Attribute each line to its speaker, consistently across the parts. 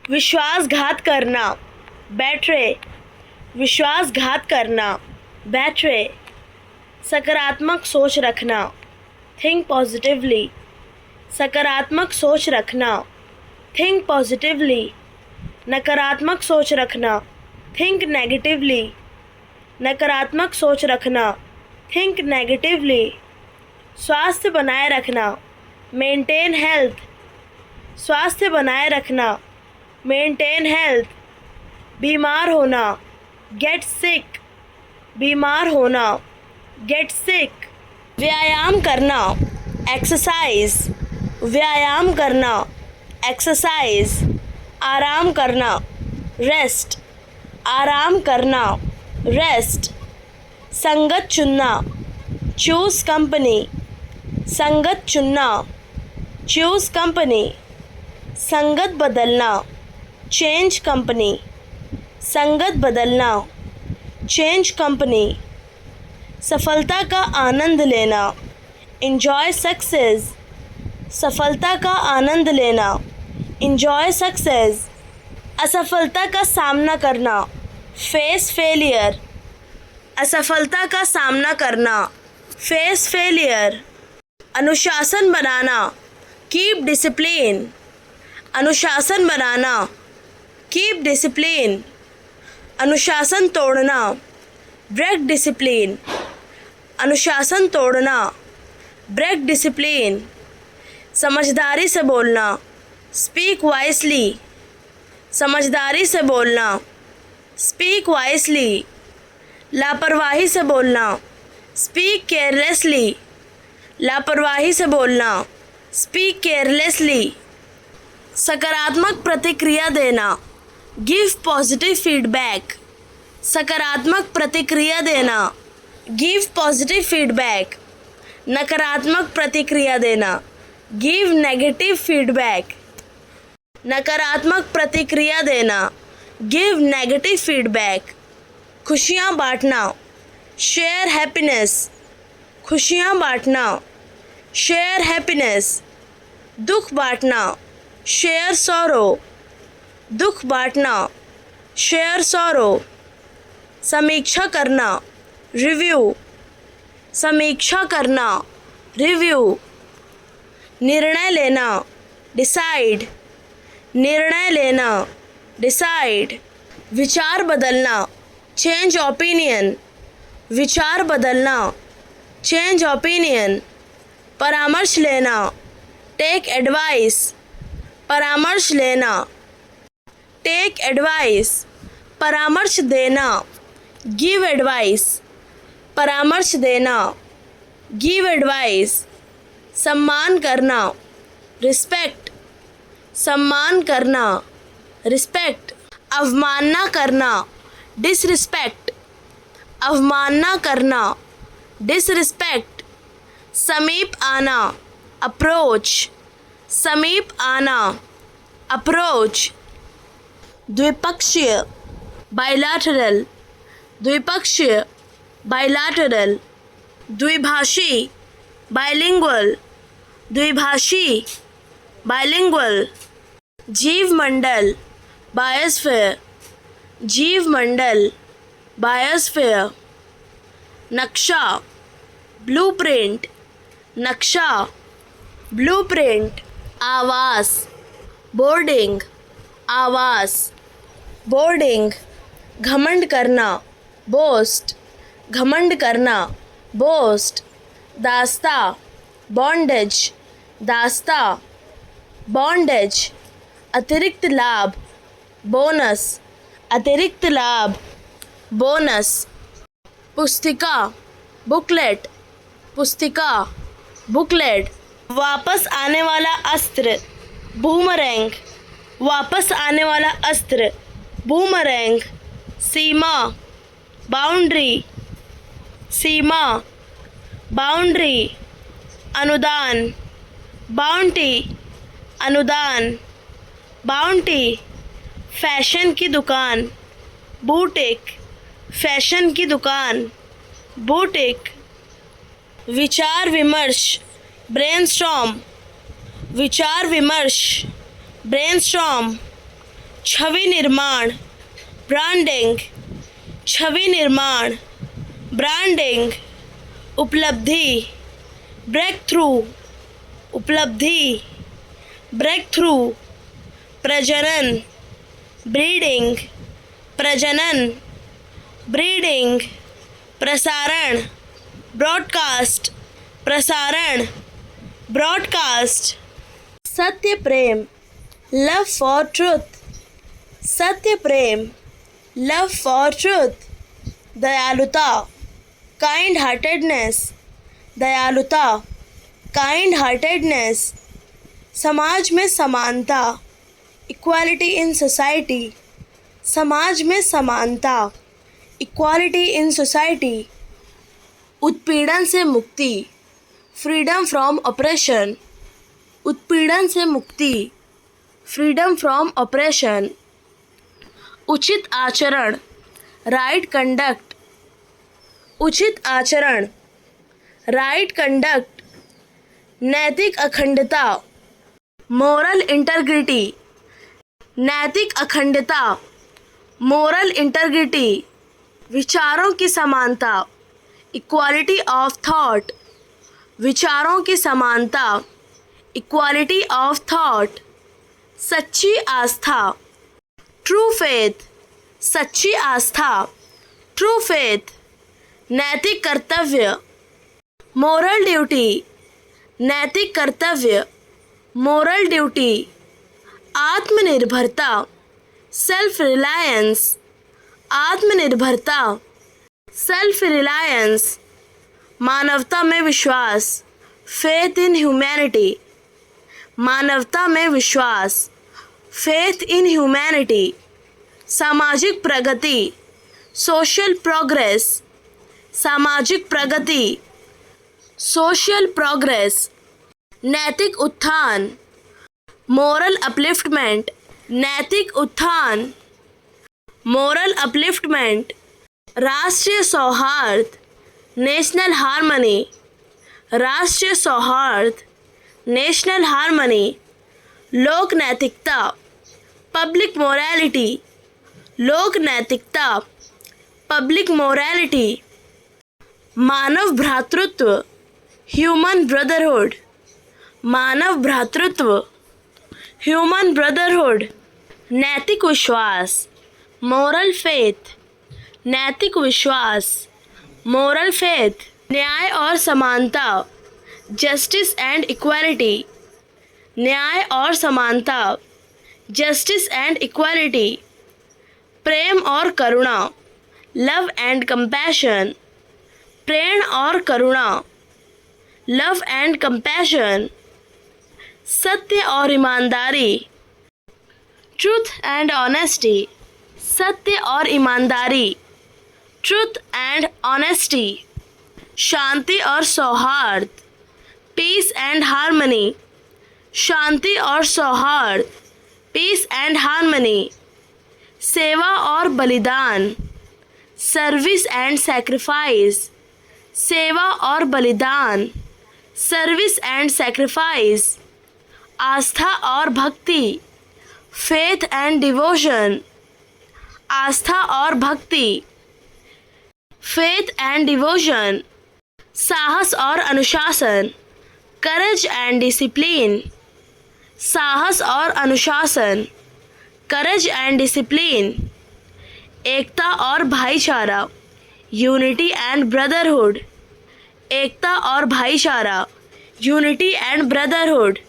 Speaker 1: विश्वासघात करना, बैटरे, विश्वासघात करना, बैटरे। सकारात्मक सोच रखना, थिंक पॉजिटिवली, सकारात्मक सोच रखना, थिंक पॉजिटिवली। नकारात्मक सोच रखना, थिंक नेगेटिवली, नकारात्मक सोच रखना, थिंक नेगेटिवली। स्वास्थ्य बनाए रखना, मेंटेन हेल्थ, स्वास्थ्य बनाए रखना, मेंटेन हेल्थ। बीमार होना, गेट सिक, बीमार होना, गेट सिक। व्यायाम करना, एक्सरसाइज, व्यायाम करना, एक्सरसाइज। आराम करना, रेस्ट, आराम करना, रेस्ट। संगत चुनना, चूज़ कंपनी, संगत चुनना, चूज़ कंपनी। संगत बदलना, चेंज कंपनी, संगत बदलना, चेंज कंपनी। सफलता का आनंद लेना, एंजॉय सक्सेस, सफलता का आनंद लेना, एंजॉय सक्सेस। असफलता का सामना करना, फेस फेलियर, असफलता का सामना करना, फेस फेलियर। अनुशासन बनाना, कीप डिसिप्लिन, अनुशासन बनाना, कीप डिसिप्लिन। अनुशासन तोड़ना, ब्रेक डिसिप्लिन, अनुशासन तोड़ना, ब्रेक डिसिप्लिन। समझदारी से बोलना, स्पीक वाइसली, समझदारी से बोलना, स्पीक वाइसली। लापरवाही से बोलना, स्पीक केयरलेसली, लापरवाही से बोलना, स्पीक केयरलेसली। सकारात्मक प्रतिक्रिया देना, गिव पॉजिटिव फीडबैक, सकारात्मक प्रतिक्रिया देना, गिव पॉजिटिव फीडबैक। नकारात्मक प्रतिक्रिया देना, गिव नेगेटिव फीडबैक, नकारात्मक प्रतिक्रिया देना, गिव नेगेटिव फीडबैक। खुशियाँ बांटना, शेयर हैप्पीनेस, खुशियाँ बांटना, शेयर हैप्पीनेस। दुख बांटना, शेयर सॉरो, दुख बांटना, शेयर सॉरो। समीक्षा करना, रिव्यू, समीक्षा करना, रिव्यू। निर्णय लेना, डिसाइड, निर्णय लेना, डिसाइड। विचार बदलना, चेंज ओपिनियन, विचार बदलना, चेंज ओपिनियन। परामर्श लेना, टेक एडवाइस, परामर्श लेना, टेक एडवाइस। परामर्श देना, गिव एडवाइस, परामर्श देना, गिव एडवाइस। सम्मान करना, रिस्पेक्ट, सम्मान करना, रिस्पेक्ट। अवमानना करना, डिसरिस्पेक्ट, अवमानना करना, डिसरिस्पेक्ट। समीप आना, अप्रोच, समीप आना, अप्रोच। द्विपक्षीय, बायलैटरल, द्विपक्षीय, बायलैटरल। द्विभाषी, बाइलिंगुअल, द्विभाषी, बाइलिंगुअल। जीवमंडल, बायोस्फीयर, जीवमंडल, बायोस्फीयर। नक्शा, ब्लूप्रिंट, नक्शा, ब्लूप्रिंट। आवास, बोर्डिंग, आवास, बोर्डिंग। घमंड करना, बोस्ट, घमंड करना, बोस्ट। दास्ता, बॉन्डेज, दास्ता, बॉन्डेज। अतिरिक्त लाभ, बोनस, अतिरिक्त लाभ, बोनस। पुस्तिका, बुकलेट, पुस्तिका, बुकलेट। वापस आने वाला अस्त्र, बूमरैंग, वापस आने वाला अस्त्र, बूमरैंग। सीमा, बाउंड्री, सीमा, बाउंड्री। अनुदान, बाउंटी, अनुदान, बाउंटी। फैशन की दुकान, बूटिक, फैशन की दुकान, बूटिक। विचार विमर्श, ब्रेनस्टॉर्म, विचार विमर्श, ब्रेनस्टॉर्म। छवि निर्माण, ब्रांडिंग, छवि निर्माण, ब्रांडिंग, उपलब्धि, ब्रेक थ्रू, उपलब्धि, ब्रेक थ्रू, प्रजनन, ब्रीडिंग, प्रजनन, ब्रीडिंग, प्रसारण, ब्रॉडकास्ट, प्रसारण, ब्रॉडकास्ट, सत्य प्रेम, लव फॉर ट्रुथ, सत्य प्रेम, लव फॉर ट्रुथ, दयालुता, काइंड हार्टेडनेस, दयालुता, काइंड हार्टेडनेस, समाज में समानता, इक्वालिटी इन सोसाइटी, समाज में समानता, इक्वालिटी इन सोसाइटी, उत्पीड़न से मुक्ति, फ्रीडम फ्रॉम ऑपरेशन, उत्पीड़न से मुक्ति, फ्रीडम फ्रॉम ऑपरेशन, उचित आचरण, राइट कंडक्ट, उचित आचरण, राइट कंडक्ट, नैतिक अखंडता, मोरल इंटीग्रिटी, नैतिक अखंडता, मोरल इंटीग्रिटी, विचारों की समानता, इक्वालिटी ऑफ थॉट, विचारों की समानता, इक्वालिटी ऑफ थॉट, सच्ची आस्था, ट्रू फेथ, सच्ची आस्था, ट्रू फेथ, नैतिक कर्तव्य, मोरल ड्यूटी, नैतिक कर्तव्य, मोरल ड्यूटी, आत्मनिर्भरता, सेल्फ रिलायंस, आत्मनिर्भरता, सेल्फ रिलायंस, मानवता में विश्वास, फेथ इन ह्यूमैनिटी, मानवता में विश्वास, फेथ इन ह्यूमैनिटी, सामाजिक प्रगति, सोशल प्रोग्रेस, सामाजिक प्रगति, सोशल प्रोग्रेस, नैतिक उत्थान, मोरल अपलिफ्टमेंट, नैतिक उत्थान, मोरल अपलिफ्टमेंट, राष्ट्रीय सौहार्द, नेशनल हार्मनी, राष्ट्रीय सौहार्द, नेशनल हार्मनी, लोक नैतिकता, पब्लिक मोरालिटी, लोक नैतिकता, पब्लिक मोरालिटी, मानव भ्रातृत्व, ह्यूमन ब्रदरहुड, मानव भ्रातृत्व, ह्यूमन ब्रदरहुड, नैतिक विश्वास, मोरल फेथ, नैतिक विश्वास, मोरल फेथ, न्याय और समानता, जस्टिस एंड इक्वालिटी, न्याय और समानता, जस्टिस एंड इक्वालिटी, प्रेम और करुणा, लव एंड कंपैशन, प्रेम और करुणा, लव एंड कंपैशन, सत्य और ईमानदारी, ट्रूथ एंड ऑनेस्टी, सत्य और ईमानदारी, ट्रूथ एंड ऑनेस्टी, शांति और सौहार्द, पीस एंड हार्मनी, शांति और सौहार्द, पीस एंड हार्मनी, सेवा और बलिदान, सर्विस एंड सैक्रिफाइस, सेवा और बलिदान, सर्विस एंड सैक्रिफाइस, आस्था और भक्ति, फेथ एंड डिवोशन, आस्था और भक्ति, फेथ एंड डिवोशन, साहस और अनुशासन, करेज एंड डिसिप्लिन, साहस और अनुशासन, करेज एंड डिसिप्लिन, एकता और भाईचारा, यूनिटी एंड ब्रदरहुड, एकता और भाईचारा, यूनिटी एंड ब्रदरहुड,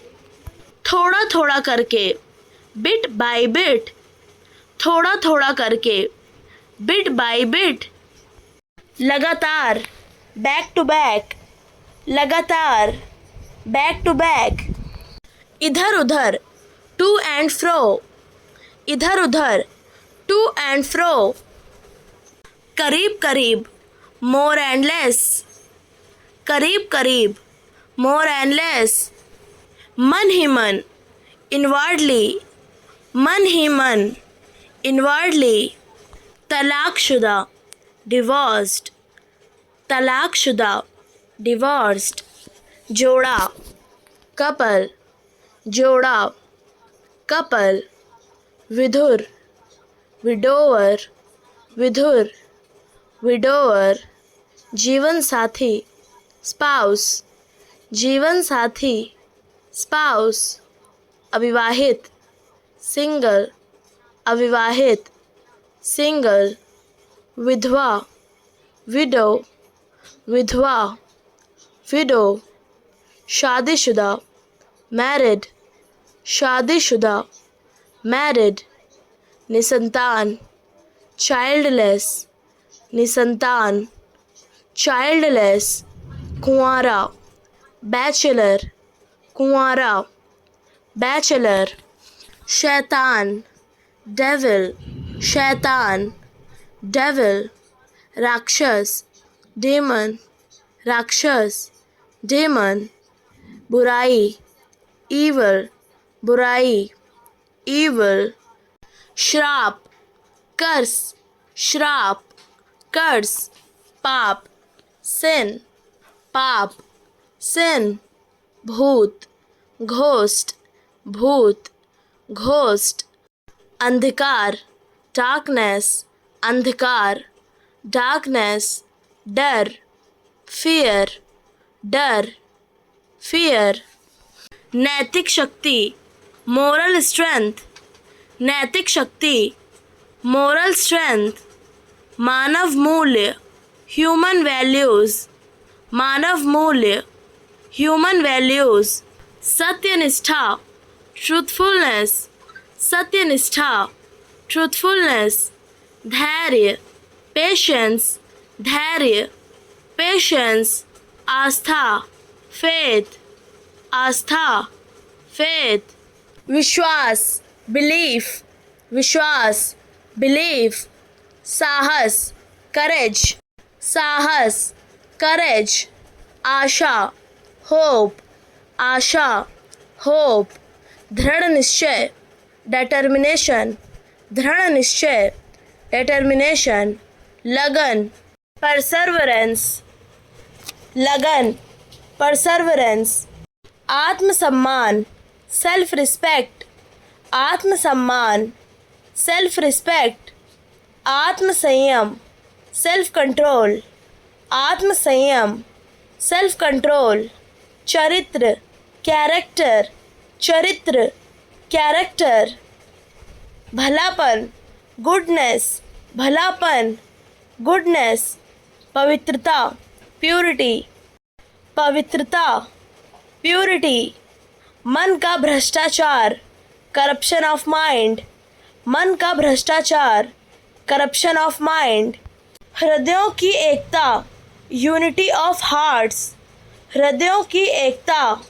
Speaker 1: थोड़ा थोड़ा करके, बिट बाय बिट, थोड़ा थोड़ा करके, बिट बाय बिट, लगातार, बैक टू बैक, लगातार, बैक टू बैक, इधर उधर, टू एंड फ्रो, इधर उधर, टू एंड फ्रो, करीब करीब, मोर एंड लेस, करीब करीब, मोर एंड लेस, मन ही मन, इनवर्डली, मन ही मन, इनवर्डली, तलाकशुदा, डिवोर्स्ड, तलाकशुदा, डिवोर्स्ड, जोड़ा, कपल, जोड़ा, कपल, विधुर, विडोवर, विधुर, विडोवर, जीवन साथी, स्पाउस, जीवन साथी, स्पाउस, अविवाहित, सिंगल, अविवाहित, सिंगल, विधवा, विडो, विधवा, विडो, शादीशुदा, मैरिड, शादीशुदा, मैरिड, निसंतान, चाइल्डलेस, निसंतान, चाइल्डलेस, कुंवारा, बैचलर, कुंवारा, बैचलर, शैतान, डेविल, शैतान, डेविल, राक्षस, डेमन, राक्षस, डेमन, बुराई, evil, बुराई, evil, श्राप, कर्स, श्राप, कर्स, पाप, sin, पाप, sin, भूत, घोस्ट, भूत, घोस्ट, अंधकार, darkness, अंधकार, darkness, डर, fear, डर, fear, नैतिक शक्ति, moral strength, नैतिक शक्ति, moral strength, मानव मूल्य, human values, मानव मूल्य, human values, सत्यनिष्ठा, truthfulness, सत्यनिष्ठा, truthfulness, धैर्य, patience, धैर्य, patience, आस्था, faith, आस्था, faith, विश्वास, belief, विश्वास, belief, साहस, courage, साहस, courage, आशा, hope, आशा, hope, दृढ़ निश्चय, determination, दृढ़ निश्चय, determination, लगन, perseverance, लगन, perseverance, आत्मसम्मान, सेल्फ रिस्पेक्ट, आत्मसम्मान, सेल्फ रिस्पेक्ट, आत्मसंयम, सेल्फ कंट्रोल, आत्मसंयम, सेल्फ कंट्रोल, चरित्र, कैरेक्टर, चरित्र, कैरेक्टर, भलापन, गुडनेस, भलापन, गुडनेस, पवित्रता, प्यूरिटी, पवित्रता, प्यूरिटी, मन का भ्रष्टाचार, करप्शन ऑफ माइंड, मन का भ्रष्टाचार, करप्शन ऑफ माइंड, हृदयों की एकता, यूनिटी ऑफ हार्ट्स, हृदयों की एकता,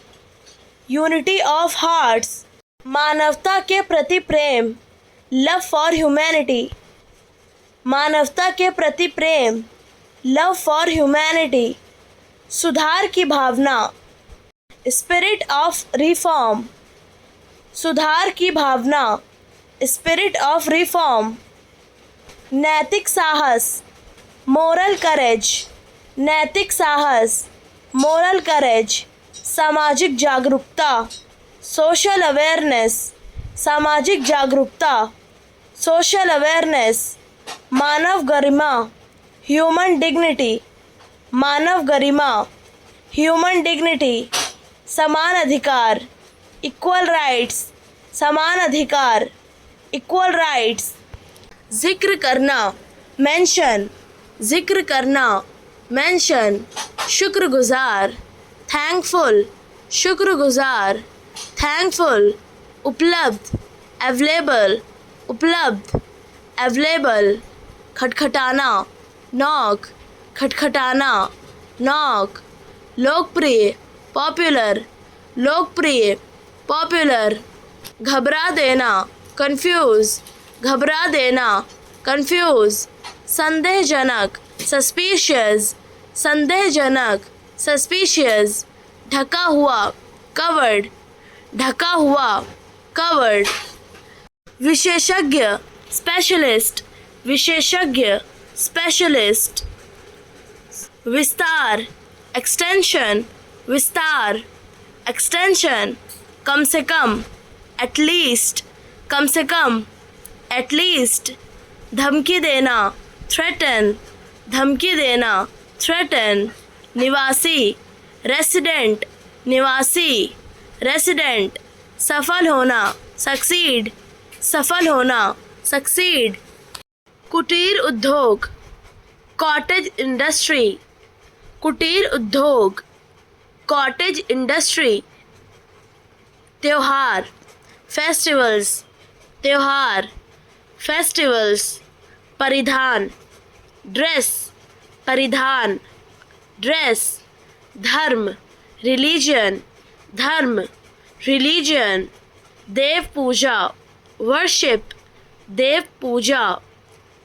Speaker 1: यूनिटी ऑफ हार्ट्स, मानवता के प्रति प्रेम, लव फॉर ह्यूमैनिटी, मानवता के प्रति प्रेम, लव फॉर ह्यूमैनिटी, सुधार की भावना, स्पिरिट ऑफ रिफॉर्म, सुधार की भावना, स्पिरिट ऑफ रिफॉर्म, नैतिक साहस, मोरल करेज, नैतिक साहस, मोरल करेज, सामाजिक जागरूकता, सोशल अवेयरनेस, सामाजिक जागरूकता, सोशल अवेयरनेस, मानव गरिमा, ह्यूमन डिग्निटी, मानव गरिमा, ह्यूमन डिग्निटी, समान अधिकार, इक्वल राइट्स, समान अधिकार, इक्वल राइट्स, जिक्र करना, मेंशन, जिक्र करना, मेंशन, शुक्रगुजार, थैंकफुल, शुक्रगुजार, थैंकफुल, उपलब्ध, अवेलेबल, उपलब्ध, अवेलेबल, खटखटाना, नॉक, खटखटाना, नॉक, लोकप्रिय, पॉपुलर, लोकप्रिय, पॉपुलर, घबरा देना, कंफ्यूज, घबरा देना, कंफ्यूज, संदेहजनक, सस्पिशियस, संदेहजनक, सस्पिशियस, ढका हुआ, कवर्ड, ढका हुआ, कवर्ड, विशेषज्ञ, स्पेशलिस्ट, विशेषज्ञ, स्पेशलिस्ट, विस्तार, एक्सटेंशन, विस्तार, एक्सटेंशन, कम से कम, एटलीस्ट, कम से कम, at least, धमकी देना, threaten, धमकी देना, threaten, निवासी, resident, निवासी, resident, सफल होना, succeed, सफल होना, succeed, कुटीर उद्योग, cottage industry, कुटीर उद्योग, cottage industry, त्योहार, festivals, त्योहार, festivals, परिधान, dress, परिधान, dress, धर्म, religion, धर्म, religion, देव पूजा, worship, देव पूजा,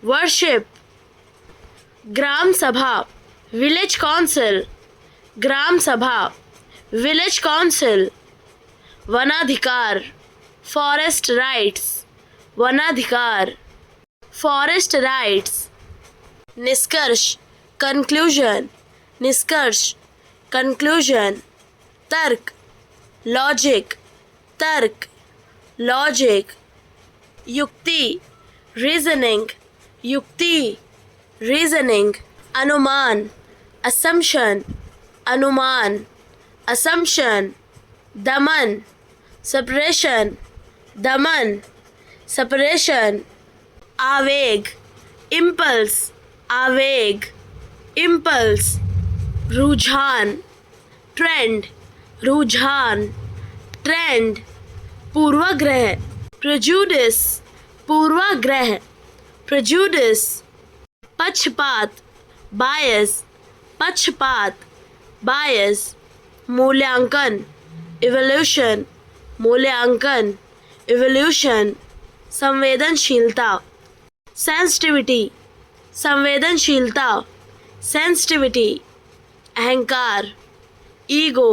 Speaker 1: worship, ग्राम सभा, village council, ग्राम सभा, village council, वनाधिकार, forest rights, वनाधिकार, forest rights, निष्कर्ष, conclusion, निष्कर्ष, conclusion, तर्क, logic, तर्क, logic, युक्ति, reasoning, युक्ति, reasoning, अनुमान, assumption, अनुमान, assumption, दमन, suppression, दमन, suppression, आवेग, impulse, आवेग, impulse, रुझान, trend, रुझान, trend, पूर्वाग्रह, prejudice, पूर्वाग्रह, prejudice, पक्षपात, bias, पक्षपात, bias, मूल्यांकन, evolution, मूल्यांकन, evolution, संवेदनशीलता, sensitivity, संवेदनशीलता, sensitivity, अहंकार, ego,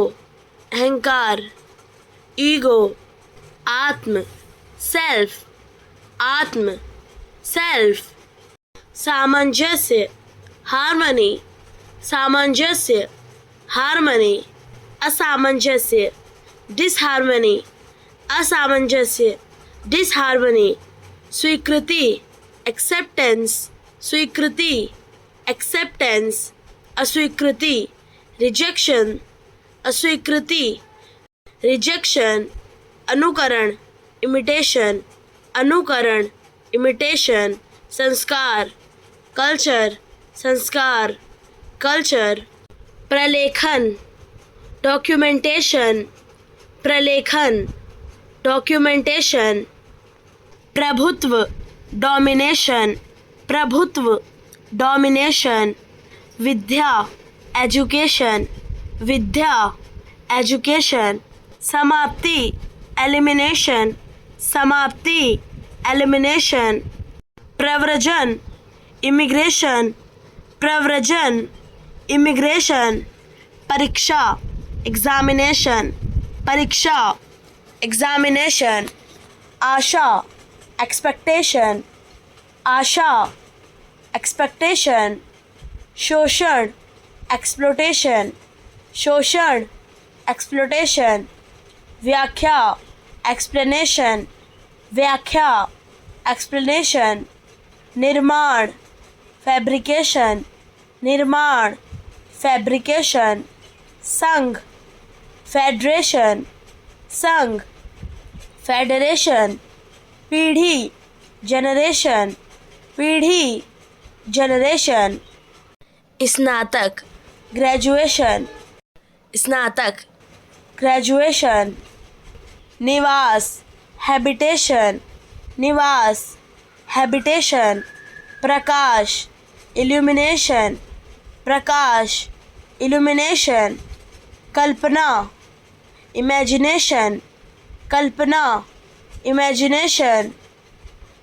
Speaker 1: अहंकार, ego, आत्म, self, आत्म, self, सामंजस्य, harmony, सामंजस्य, harmony, असामंजस्य, disharmony, असामंजस्य, disharmony, स्वीकृति, acceptance, स्वीकृति, acceptance, अस्वीकृति, rejection, अस्वीकृति, rejection, अनुकरण, imitation, अनुकरण, imitation, संस्कार, culture, संस्कार, culture, प्रलेखन, documentation, प्रलेखन, documentation, प्रभुत्व, domination, प्रभुत्व, domination, विद्या, education, विद्या, education, समाप्ति, elimination, समाप्ति, elimination, प्रव्रजन, immigration, प्रव्रजन, immigration, परीक्षा, examination, परीक्षा, examination, आशा, expectation, आशा, expectation, शोषण, exploitation, शोषण, exploitation, व्याख्या, explanation, व्याख्या, explanation, निर्माण, fabrication, निर्माण, fabrication, संघ, फेडरेशन, संघ, फेडरेशन, पीढ़ी, जनरेशन, पीढ़ी, जनरेशन, स्नातक, ग्रेजुएशन, स्नातक, ग्रेजुएशन, निवास, हैबिटेशन, निवास, हैबिटेशन, प्रकाश, इल्यूमिनेशन, प्रकाश, इल्यूमिनेशन, कल्पना, इमेजिनेशन, कल्पना, इमेजिनेशन,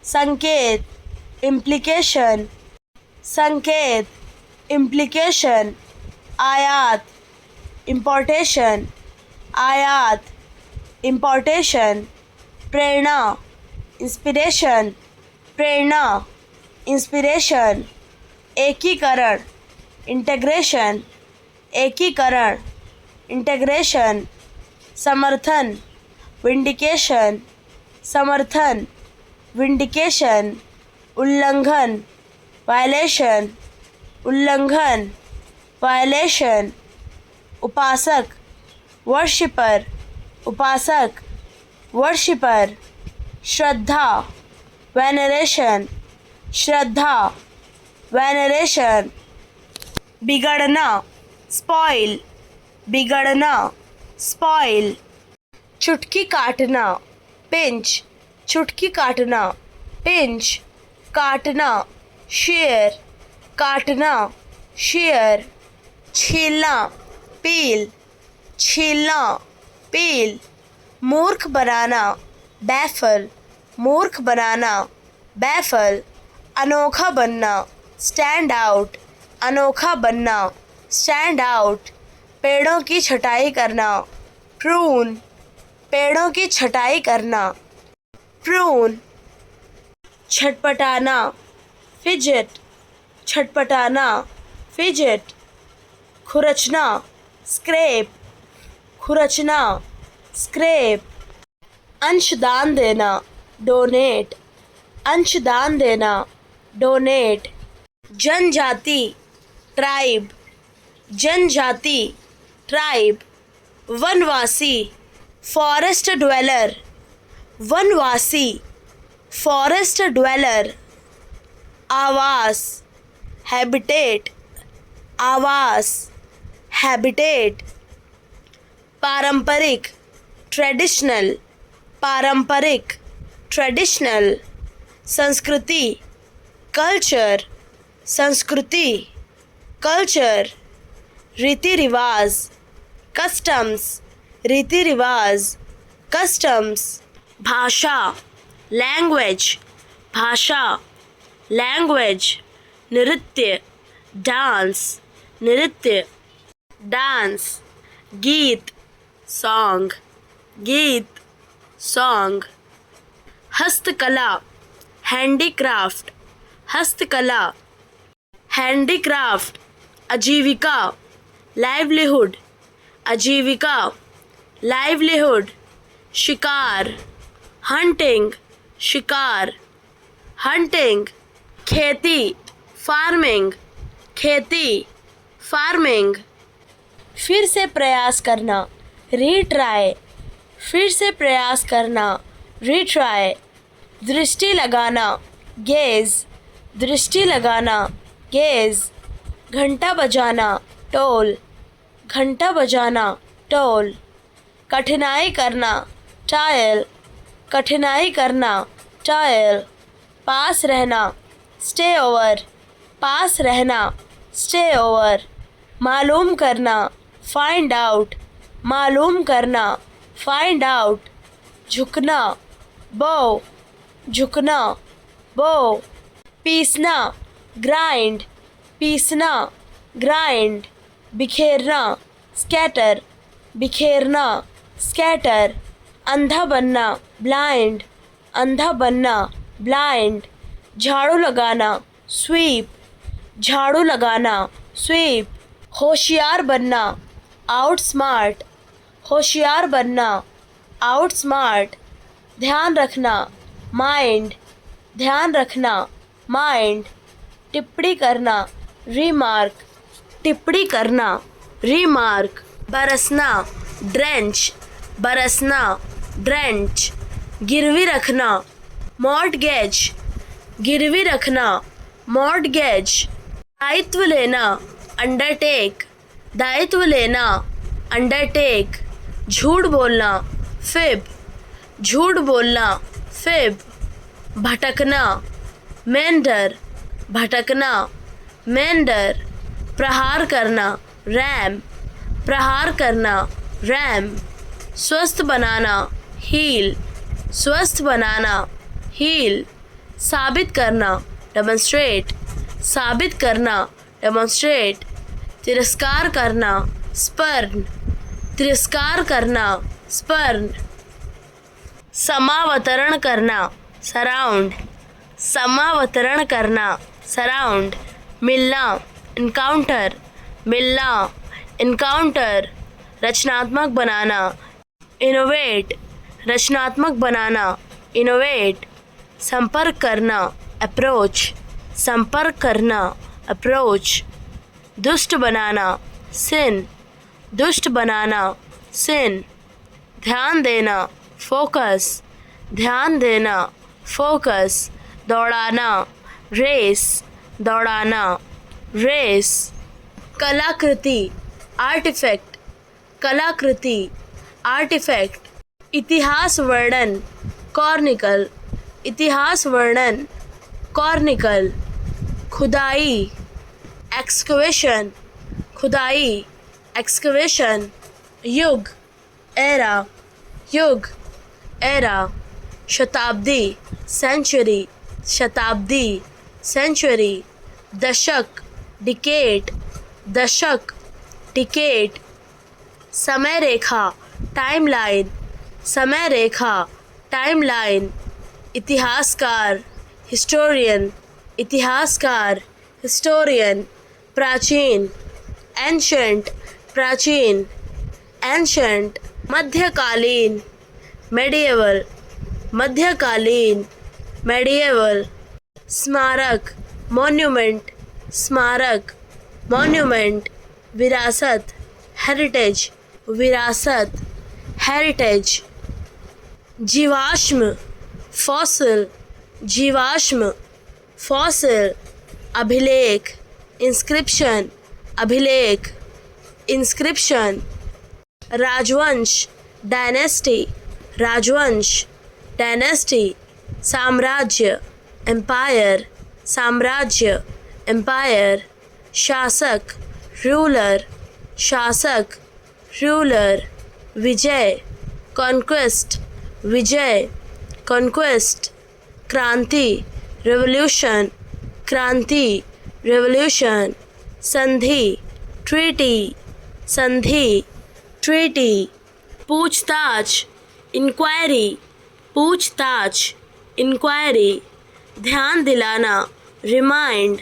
Speaker 1: संकेत, इम्प्लीकेशन, संकेत, इम्प्लीकेशन, आयात, इम्पोर्टेशन, आयात, इम्पोर्टेशन, प्रेरणा, इंस्पिरेशन, प्रेरणा, इंस्पिरेशन, एकीकरण, इंटीग्रेशन, एकीकरण, इंटीग्रेशन, समर्थन, विंडिकेशन, समर्थन, vindication, उल्लंघन, violation, उल्लंघन, violation, उपासक, worshipper, उपासक, worshipper, श्रद्धा, veneration, श्रद्धा, veneration, बिगड़ना, spoil, बिगड़ना, spoil, चुटकी काटना, pinch, चुटकी काटना, pinch, काटना, shear, काटना, shear, छीलना, peel, छीलना, peel, मूर्ख बनाना, baffle, मूर्ख बनाना, baffle, अनोखा बनना, stand out, अनोखा बनना, stand out, पेड़ों की छटाई करना, prune, पेड़ों की छटाई करना, prune, छटपटाना, fidget, छटपटाना, fidget, खुरचना, scrape, खुरचना, scrape, अंशदान देना, donate, अंशदान देना, donate, जनजाति, tribe, जनजाति, tribe, वनवासी, forest dweller, वनवासी, forest dweller, आवास, habitat, आवास, habitat, पारंपरिक, traditional, पारंपरिक, traditional, संस्कृति, culture, संस्कृति, culture, रीति रिवाज, customs, रीति रिवाज, customs, भाषा, language, भाषा, language, नृत्य, dance, नृत्य, dance, गीत, song, गीत, song, हस्तकला, handicraft, हस्तकला, handicraft, आजीविका, livelihood, आजीविका, livelihood, शिकार, hunting, शिकार, hunting, खेती, farming, खेती, farming, फिर से प्रयास करना, retry, फिर से प्रयास करना, retry, दृष्टि लगाना, gaze, दृष्टि लगाना, gaze, घंटा बजाना, toll, घंटा बजाना, toll, कठिनाई करना, toil, कठिनाई करना, toil, पास रहना, stay over, पास रहना, stay over, मालूम करना, find out, मालूम करना, find out, झुकना, bow, झुकना, bow, पीसना, grind, पीसना, grind, बिखेरना, scatter, बिखेरना, scatter, अंधा बनना, blind, अंधा बनना, blind, झाड़ू लगाना, sweep, झाड़ू लगाना, sweep, होशियार बनना, outsmart, होशियार बनना, outsmart, ध्यान रखना, mind, ध्यान रखना, mind, टिप्पणी करना, remark, टिप्पणी करना, remark, बरसना, drench, बरसना, drench, गिरवी रखना, mortgage, गिरवी रखना, mortgage, दायित्व लेना, undertake, दायित्व लेना, undertake, झूठ बोलना, fib, झूठ बोलना, fib, भटकना, meander, भटकना, meander, प्रहार करना, ram, प्रहार करना, ram, स्वस्थ बनाना, heal, स्वस्थ बनाना, heal, साबित करना, demonstrate, साबित करना, demonstrate, तिरस्कार करना, spurn, तिरस्कार करना, spurn, समावतरण करना, surround, समावतरण करना, surround, मिलना, encounter, मिलना, encounter, रचनात्मक बनाना, innovate, रचनात्मक बनाना, innovate, संपर्क करना, अप्रोच, संपर्क करना, अप्रोच। दुष्ट बनाना, सिन, दुष्ट बनाना, सिन। ध्यान देना, फोकस, ध्यान देना, फोकस। दौड़ाना, रेस, दौड़ाना, रेस। कलाकृति, आर्टिफैक्ट, कलाकृति, आर्टिफैक्ट। इतिहास वर्णन, कॉर्निकल, इतिहास वर्णन, कॉर्निकल। खुदाई, एक्सकवेशन, खुदाई, एक्सकवेशन। युग, एरा, युग, एरा। शताब्दी, सेंचुरी, शताब्दी, सेंचुरी। दशक, डिकेड, दशक, डिकेड। समय रेखा, टाइमलाइन, समय रेखा, टाइमलाइन। इतिहासकार, हिस्टोरियन, इतिहासकार, हिस्टोरियन। प्राचीन, एंशंट, प्राचीन, एंशंट। मध्यकालीन, मेडिएवल, मध्यकालीन, मेडिएवल। स्मारक, मॉन्यूमेंट, स्मारक, मॉन्यूमेंट। विरासत, हेरिटेज, विरासत, हेरिटेज। जीवाश्म, फॉसिल, जीवाश्म, फॉसिल। अभिलेख, इंस्क्रिप्शन, अभिलेख, इंस्क्रिप्शन। राजवंश, डायनेस्टी, राजवंश, डायनेस्टी। साम्राज्य, एम्पायर, साम्राज्य, एम्पायर। शासक, रूलर, शासक, रूलर। विजय, कॉन्क्वेस्ट, विजय, कॉन्क्वेस्ट। क्रांति, रेवोल्यूशन, क्रांति, रेवोल्यूशन। संधि, ट्रीटी, संधि, ट्रीटी। पूछताछ, इंक्वायरी, पूछताछ, इंक्वायरी। ध्यान दिलाना, रिमाइंड,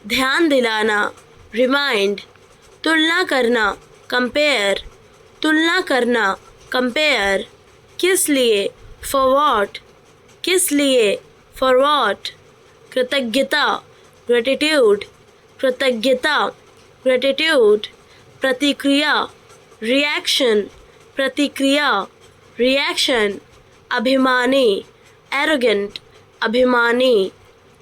Speaker 1: ध्यान दिलाना, रिमाइंड। तुलना करना, कंपेयर, तुलना करना, कंपेयर। किस लिए, फॉर व्हाट, किस लिए, फॉर व्हाट। कृतज्ञता, ग्रेटिट्यूड, कृतज्ञता, ग्रेटिट्यूड। प्रतिक्रिया, रिएक्शन, प्रतिक्रिया, रिएक्शन। अभिमानी, एरोगेंट, अभिमानी,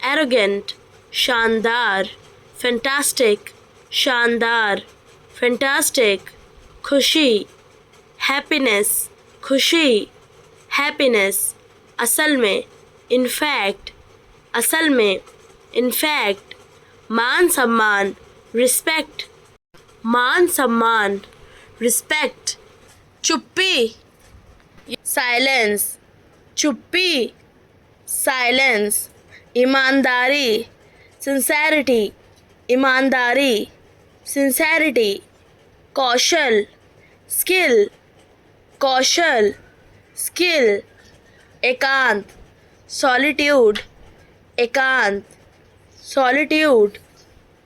Speaker 1: एरोगेंट। शानदार, फैंटास्टिक, शानदार, फैंटास्टिक। खुशी, हैप्पीनेस, खुशी, हैप्पीनेस। असल में, इनफैक्ट, असल में, इनफैक्ट। मान सम्मान, रिस्पेक्ट, मान सम्मान, रिस्पेक्ट। चुप्पी, साइलेंस, चुप्पी, साइलेंस। ईमानदारी, सिंसेरिटी, ईमानदारी, सिंसेरिटी। कौशल, स्किल, कौशल, स्किल। एकांत, सॉलिट्यूड, एकांत, सॉलिट्यूड।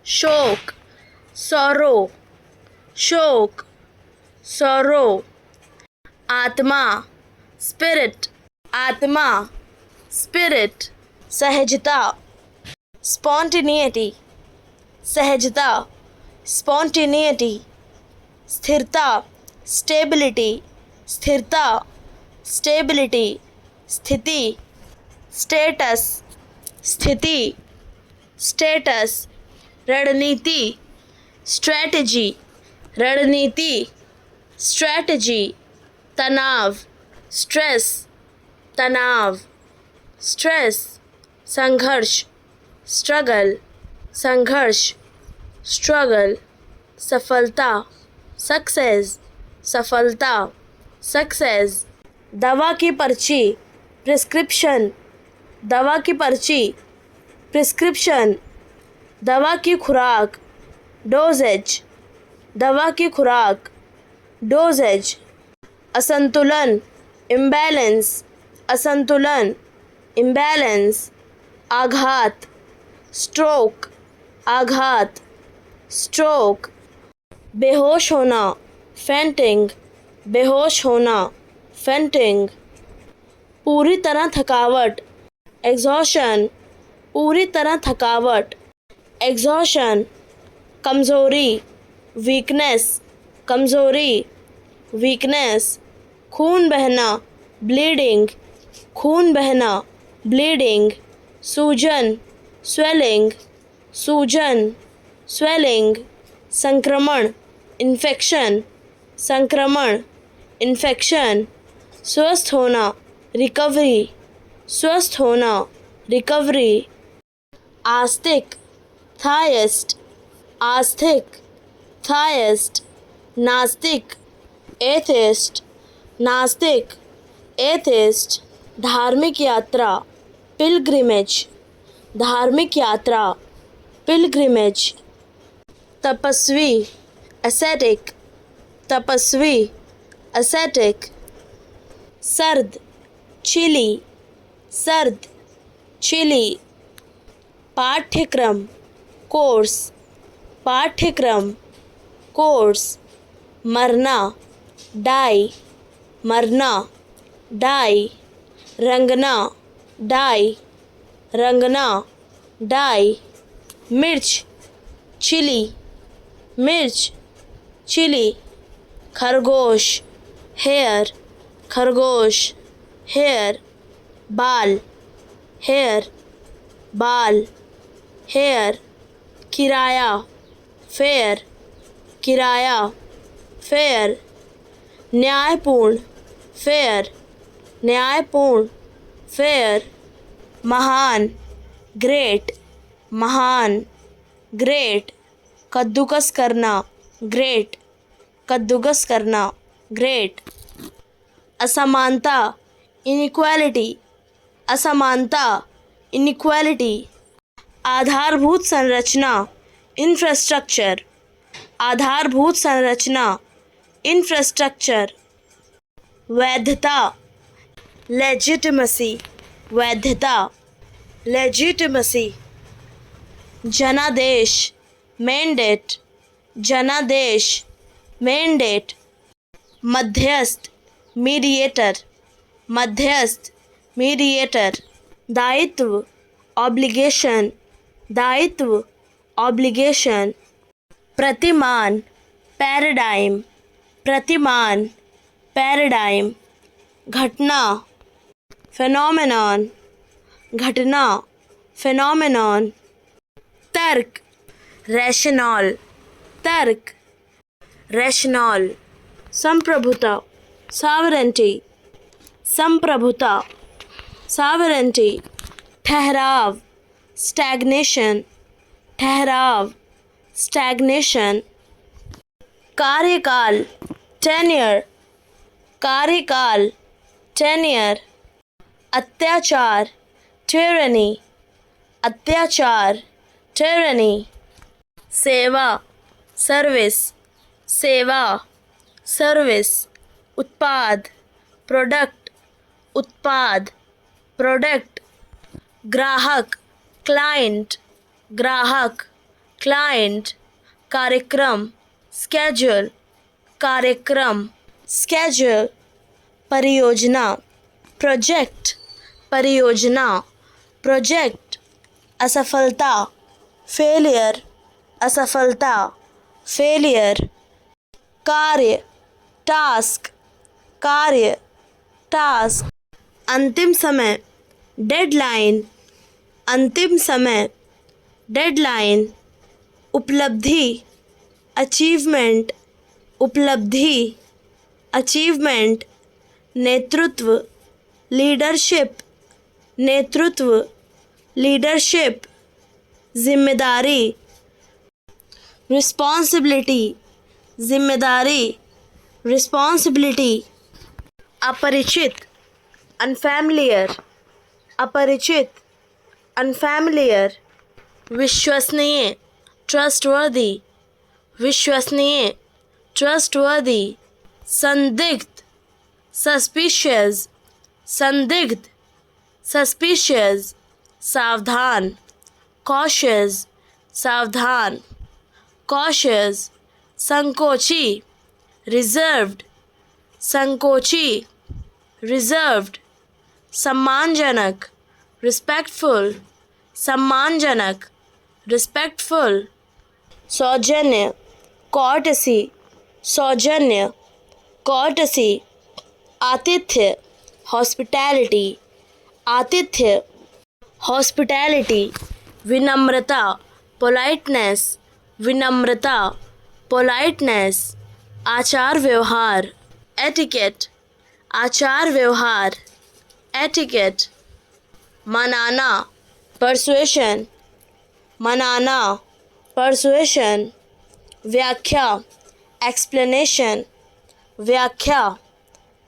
Speaker 1: शोक, सॉरो, शोक, सॉरो। आत्मा, स्पिरिट, आत्मा, स्पिरिट। सहजता, स्पॉन्टेनिटी, सहजता, स्पॉन्टेनिटी। स्थिरता, स्टेबिलिटी, स्थिरता, स्टेबिलिटी। स्थिति, स्टेटस, स्थिति, स्टेटस। रणनीति, स्ट्रैटेजी, रणनीति, स्ट्रैटेजी। तनाव, स्ट्रेस, तनाव, स्ट्रेस। संघर्ष, स्ट्रगल, संघर्ष, स्ट्रगल। सफलता, सक्सेस, सफलता, सक्सेस। दवा की पर्ची, प्रिस्क्रिप्शन, दवा की पर्ची, प्रिस्क्रिप्शन। दवा की खुराक, डोजेज, दवा की खुराक, डोजेज। असंतुलन, इम्बैलेंस, असंतुलन, इम्बैलेंस। आघात, स्ट्रोक, आघात, स्ट्रोक। बेहोश होना, फेंटिंग, बेहोश होना, फेंटिंग। पूरी तरह थकावट, एग्जॉशन पूरी तरह थकावट, एग्जॉशन कमज़ोरी, वीकनेस, कमज़ोरी, वीकनेस, खून बहना, ब्लीडिंग, खून बहना, ब्लीडिंग, सूजन, स्वेलिंग, सूजन, स्वेलिंग, संक्रमण, इन्फेक्शन, संक्रमण, इन्फेक्शन, स्वस्थ होना, रिकवरी, स्वस्थ होना, रिकवरी, आस्तिक, थाइस्ट, आस्तिक, थाइस्ट, नास्तिक, एथिस्ट, नास्तिक, एथिस्ट, धार्मिक यात्रा, पिलग्रिमेज, धार्मिक यात्रा, पिलग्रिमेज, तपस्वी, एसेटिक, तपस्वी, एसेटिक, सर्द, चिली, सर्द, चिली, पाठ्यक्रम, कोर्स, पाठ्यक्रम, कोर्स, मरना, डाई, मरना, डाई, रंगना, डाई, रंगना, डाई, मिर्च, चिली, मिर्च, चिली, खरगोश, हेयर, खरगोश, हेयर, बाल, हेयर, बाल, हेयर, किराया, फेयर, किराया, फेयर, न्यायपूर्ण, फेयर, न्यायपूर्ण, फेयर, महान, ग्रेट, महान, ग्रेट, कद्दूकस करना, ग्रेट, कद्दूकस करना, ग्रेट, असमानता, इनइक्वालिटी, असमानता, इनइक्वालिटी, आधारभूत संरचना, इंफ्रास्ट्रक्चर, आधारभूत संरचना, इंफ्रास्ट्रक्चर, वैधता, लेजिटिमेसी, वैधता, लेजिटिमेसी, जनादेश, मैंडेट, जनादेश, मैंडेट, मध्यस्थ, मीडिएटर, मध्यस्थ, मीडिएटर, दायित्व, ऑब्लिगेशन, दायित्व, ऑब्लिगेशन, प्रतिमान, पैराडाइम, प्रतिमान, पैराडाइम, घटना, फेनोमेनॉन, घटना, फेनोमेनॉन, तर्क, रैशनॉल, तर्क, रैशनॉल, संप्रभुता, सॉवरेंटी, संप्रभुता, सॉवरेंटी, ठहराव, स्टैग्नेशन, ठहराव, स्टैग्नेशन, कार्यकाल, टेन्योर, कार्यकाल, टेन्योर, अत्याचार, tyranny, अत्याचार, tyranny, सेवा, सर्विस, सेवा, सर्विस, उत्पाद, प्रोडक्ट, उत्पाद, प्रोडक्ट, ग्राहक, क्लाइंट, ग्राहक, क्लाइंट, कार्यक्रम, स्केड्यूल, कार्यक्रम, स्केड्यूल, परियोजना, प्रोजेक्ट, परियोजना, प्रोजेक्ट, असफलता, फेलियर, असफलता, फेलियर, कार्य, टास्क, कार्य, टास्क, अंतिम समय, डेडलाइन, अंतिम समय, डेडलाइन, उपलब्धि, अचीवमेंट, उपलब्धि, अचीवमेंट, नेतृत्व, लीडरशिप, नेतृत्व, लीडरशिप, जिम्मेदारी, रिस्पॉन्सिबिलिटी, जिम्मेदारी, रिस्पॉन्सिबिलिटी, अपरिचित, अनफैमिलियर, अपरिचित, अनफैमिलियर, विश्वसनीय, ट्रस्टवर्दी, विश्वसनीय, ट्रस्टवर्दी, संदिग्ध, सस्पिशियस, संदिग्ध, सस्पिशियस, सावधान, कॉशियस, सावधान, कॉशियस, संकोची, रिजर्व्ड, संकोची, रिजर्व्ड, सम्मानजनक, रिस्पेक्टफुल, सम्मानजनक, रिस्पेक्टफुल, सौजन्य, कॉर्टसी, सौजन्य, कॉर्टसी, आतिथ्य, हॉस्पिटैलिटी, आतिथ्य, हॉस्पिटैलिटी, विनम्रता, पोलाइटनेस, विनम्रता, पोलाइटनेस, आचार व्यवहार, एटिकेट, आचार व्यवहार, एटिकेट, मनाना, परसुएशन, मनाना, परसुएशन, व्याख्या, एक्सप्लेनेशन, व्याख्या,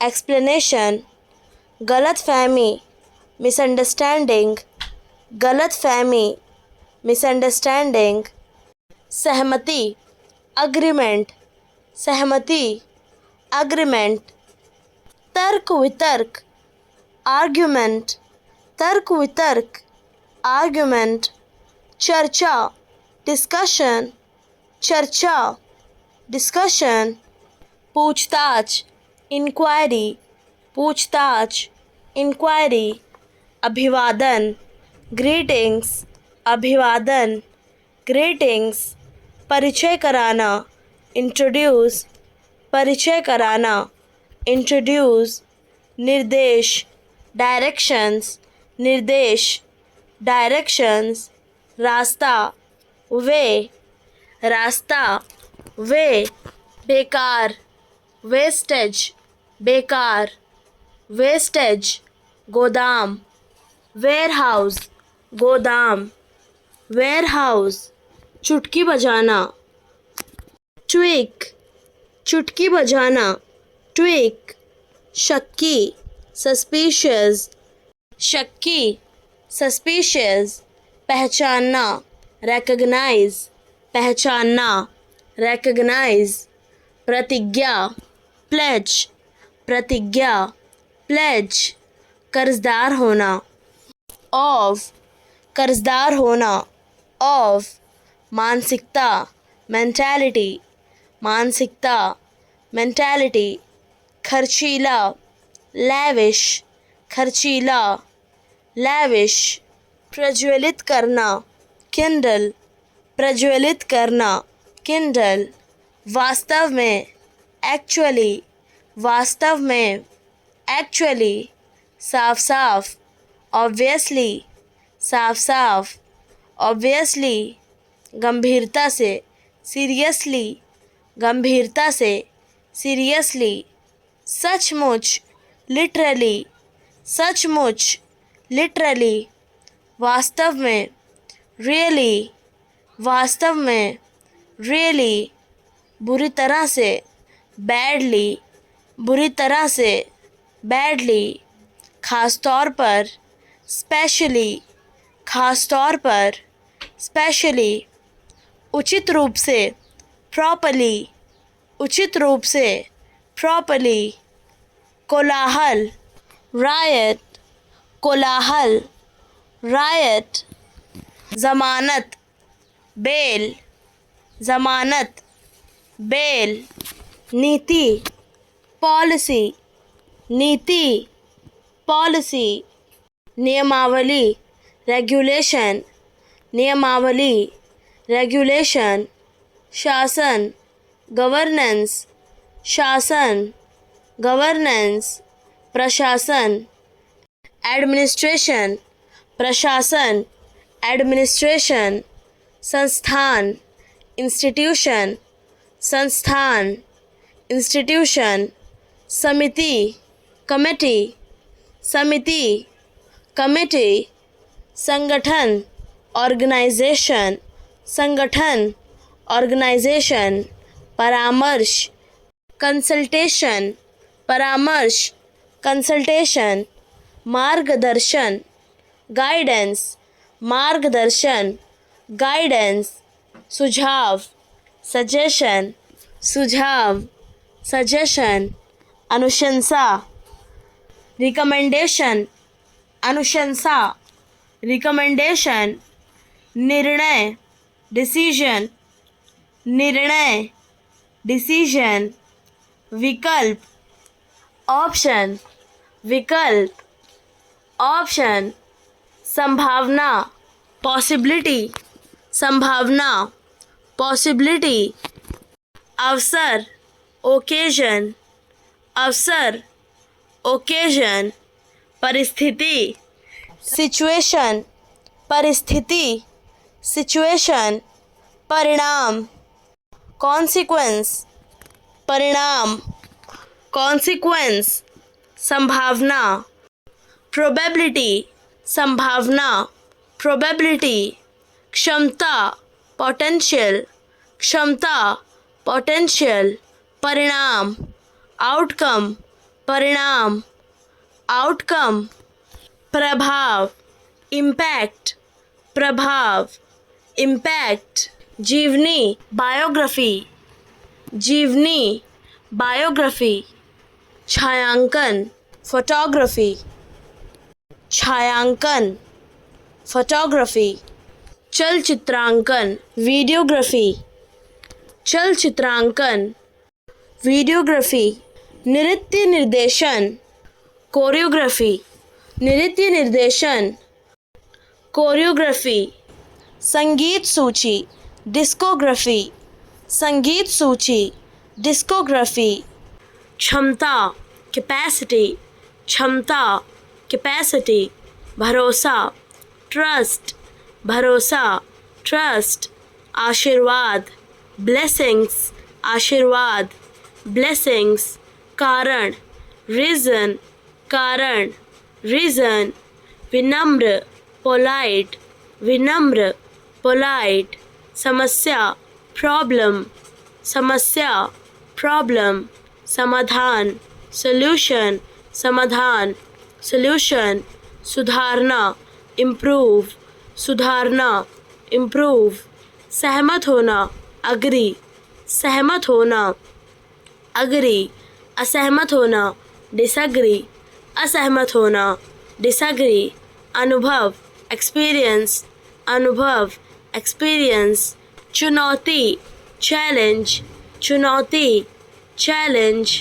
Speaker 1: एक्सप्लेनेशन, गलतफहमी, मिसअंडरस्टैंडिंग, गलतफहमी, मिसअंडरस्टैंडिंग, सहमति, अग्रीमेंट, सहमति, अग्रीमेंट, तर्क वितर्क, आर्ग्यूमेंट, तर्क वितर्क, आर्ग्यूमेंट, चर्चा, डिस्कशन, चर्चा, डिस्कशन, पूछताछ, इंक्वायरी, पूछताछ, इंक्वायरी, अभिवादन, ग्रीटिंग्स, अभिवादन, ग्रीटिंग्स, परिचय कराना, इंट्रोड्यूस, परिचय कराना, इंट्रोड्यूस, निर्देश, डायरेक्शंस, निर्देश, डायरेक्शंस, रास्ता, वे, रास्ता, वे, बेकार, वेस्टेज, बेकार, वेस्टेज, गोदाम, वेयरहाउस, गोदाम, वेयरहाउस, चुटकी बजाना, ट्विक, चुटकी बजाना, ट्विक, शक्की, सस्पिशियस, शक्की, सस्पिशियस, पहचानना, रिकॉग्नाइज, पहचानना, रिकॉग्नाइज, प्रतिज्ञा, प्लेज, प्रतिज्ञा, प्लेज, कर्जदार होना, ऑफ, कर्जदार होना, ऑफ, मानसिकता, मेंटालिटी, मानसिकता, मेंटालिटी, खर्चीला, लैविश, खर्चीला, लैविश, प्रज्वलित करना, किंडल, प्रज्वलित करना, किंडल, वास्तव में, एक्चुअली, वास्तव में, एक्चुअली, साफ साफ, ऑब्वियसली, साफ साफ, ऑब्वियसली, गंभीरता से, सीरियसली, गंभीरता से, सीरियसली, सचमुच, लिटरली, सचमुच, लिटरली, वास्तव में, रियली, वास्तव में, रियली, बुरी तरह से, बैडली, बुरी तरह से, बैडली, खास तौर पर, स्पेशली, खास तौर पर, स्पेशली, उचित रूप से, प्रॉपर्ली, उचित रूप से, प्रॉपर्ली, कोलाहल, रायट, कोलाहल, रायट, ज़मानत, बेल, ज़मानत, बेल, नीति, पॉलिसी, नीति, पॉलिसी, नियमावली, रेगुलेशन, नियमावली, रेगुलेशन, शासन, गवर्नेंस, शासन, गवर्नेंस, प्रशासन, एडमिनिस्ट्रेशन, प्रशासन, एडमिनिस्ट्रेशन, संस्थान, इंस्टीट्यूशन, संस्थान, इंस्टीट्यूशन, समिति, कमेटी, समिति, कमेटी, संगठन, ऑर्गेनाइजेशन, संगठन, ऑर्गेनाइजेशन, परामर्श, कंसल्टेशन, परामर्श, कंसल्टेशन, मार्गदर्शन, गाइडेंस, मार्गदर्शन, गाइडेंस, सुझाव, सजेशन, सुझाव, सजेशन, अनुशंसा, रिकमेंडेशन, अनुशंसा, रिकमेंडेशन, निर्णय, डिसीजन, निर्णय, डिसीजन, विकल्प, ऑप्शन, विकल्प, ऑप्शन, संभावना, पॉसिबिलिटी, संभावना, पॉसिबिलिटी, अवसर, ओकेजन, अवसर, ओकेजन, परिस्थिति, सिचुएशन, परिस्थिति, सिचुएशन, परिणाम, कॉन्सिक्वेंस, परिणाम, कॉन्सिक्वेंस, संभावना, प्रोबेबिलिटी, संभावना, प्रोबेबिलिटी, क्षमता, पोटेंशियल, क्षमता, पोटेंशियल, परिणाम, आउटकम, परिणाम, आउटकम, प्रभाव, इम्पैक्ट, प्रभाव, इम्पैक्ट, जीवनी, बायोग्राफी, जीवनी, बायोग्राफी, छायांकन, फोटोग्राफी, छायांकन, फोटोग्राफी, चलचित्रांकन, वीडियोग्राफी, चलचित्रांकन, वीडियोग्राफी, नृत्य निर्देशन, कोरियोग्राफी, नृत्य निर्देशन, कोरियोग्राफी, संगीत सूची, डिस्कोग्राफी, संगीत सूची, डिस्कोग्राफी, क्षमता, कैपेसिटी, क्षमता, कैपेसिटी, भरोसा, ट्रस्ट, भरोसा, ट्रस्ट, आशीर्वाद, ब्लेसिंग्स, आशीर्वाद, ब्लेसिंग्स, कारण, रीज़न, कारण, रीज़न, विनम्र, पोलाइट, विनम्र, पोलाइट, समस्या, प्रॉब्लम, समस्या, प्रॉब्लम, समाधान, सॉल्यूशन, समाधान, सॉल्यूशन, सुधारना, इम्प्रूव, सुधारना, इम्प्रूव, सहमत होना, अग्री, सहमत होना, अग्री, असहमत होना, डिसएग्री, असहमत होना, डिसएग्री, अनुभव, एक्सपीरियंस, अनुभव, एक्सपीरियंस, चुनौती, चैलेंज, चुनौती, चैलेंज,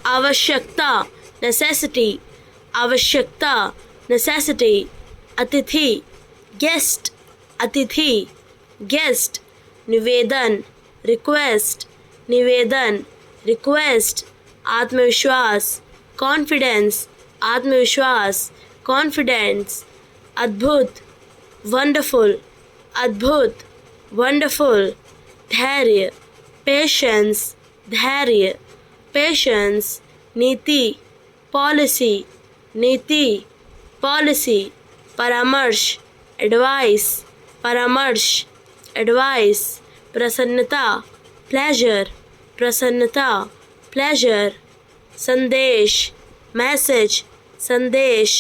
Speaker 1: आवश्यकता, नेसेसिटी, आवश्यकता, नेसेसिटी, अतिथि, गेस्ट, अतिथि, गेस्ट, निवेदन, रिक्वेस्ट, निवेदन, रिक्वेस्ट, आत्मविश्वास, कॉन्फिडेंस, आत्मविश्वास, कॉन्फिडेंस, अद्भुत, वंडरफुल, अद्भुत, वंडरफुल, धैर्य, पेशेंस, धैर्य, पेशेंस, नीति, पॉलिसी, नीति, पॉलिसी, परामर्श, एडवाइस, परामर्श, एडवाइस, प्रसन्नता, प्लेजर, प्रसन्नता, प्लेजर, संदेश, मैसेज, संदेश,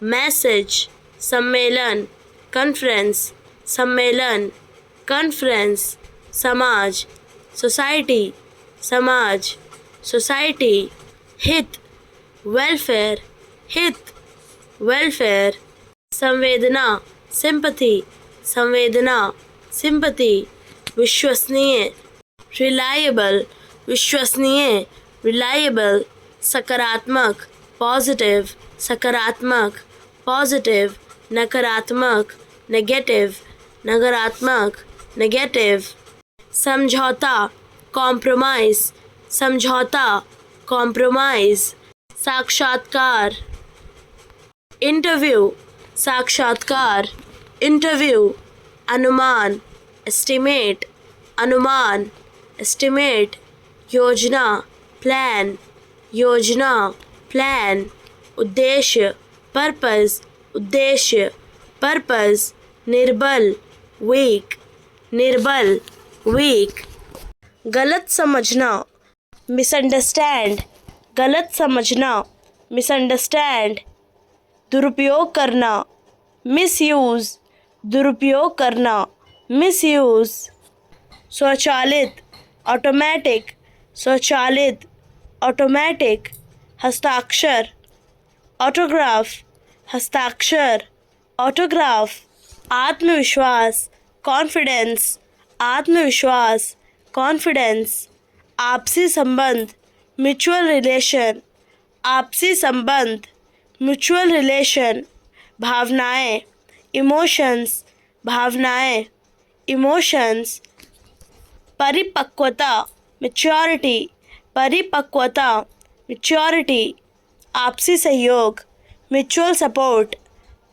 Speaker 1: मैसेज, सम्मेलन, कॉन्फ्रेंस, सम्मेलन, कॉन्फ्रेंस, समाज, सोसाइटी, समाज, सोसाइटी, हित, वेलफेयर, हित, वेलफेयर, संवेदना, सिंपथी, संवेदना, सिंपथी, विश्वसनीय, रिलायबल, विश्वसनीय, रिलायबल, सकारात्मक, पॉजिटिव, सकारात्मक, पॉजिटिव, नकारात्मक, नेगेटिव, नकारात्मक, नेगेटिव, समझौता, कॉम्प्रोमाइज, समझौता, कॉम्प्रोमाइज, साक्षात्कार, इंटरव्यू, साक्षात्कार, इंटरव्यू, अनुमान, एस्टिमेट, अनुमान, एस्टिमेट, योजना, प्लान, योजना, प्लान, उद्देश्य, पर्पस, उद्देश्य, पर्पस, निर्बल, वीक, निर्बल, वीक, गलत समझना, मिसअंडरस्टैंड, गलत समझना, मिसअंडरस्टैंड, दुरुपयोग करना, मिसयूज़, दुरुपयोग करना, मिसयूज़, स्वचालित, ऑटोमेटिक, स्वचालित, ऑटोमेटिक, हस्ताक्षर, ऑटोग्राफ, हस्ताक्षर, ऑटोग्राफ, आत्मविश्वास, कॉन्फिडेंस, आत्मविश्वास, कॉन्फिडेंस, आपसी संबंध, म्यूचुअल रिलेशन, आपसी संबंध, म्यूचुअल रिलेशन, भावनाएं, इमोशंस, भावनाएं, इमोशंस। परिपक्वता, मैच्योरिटी, परिपक्वता, मैच्योरिटी। आपसी सहयोग, म्यूचुअल सपोर्ट,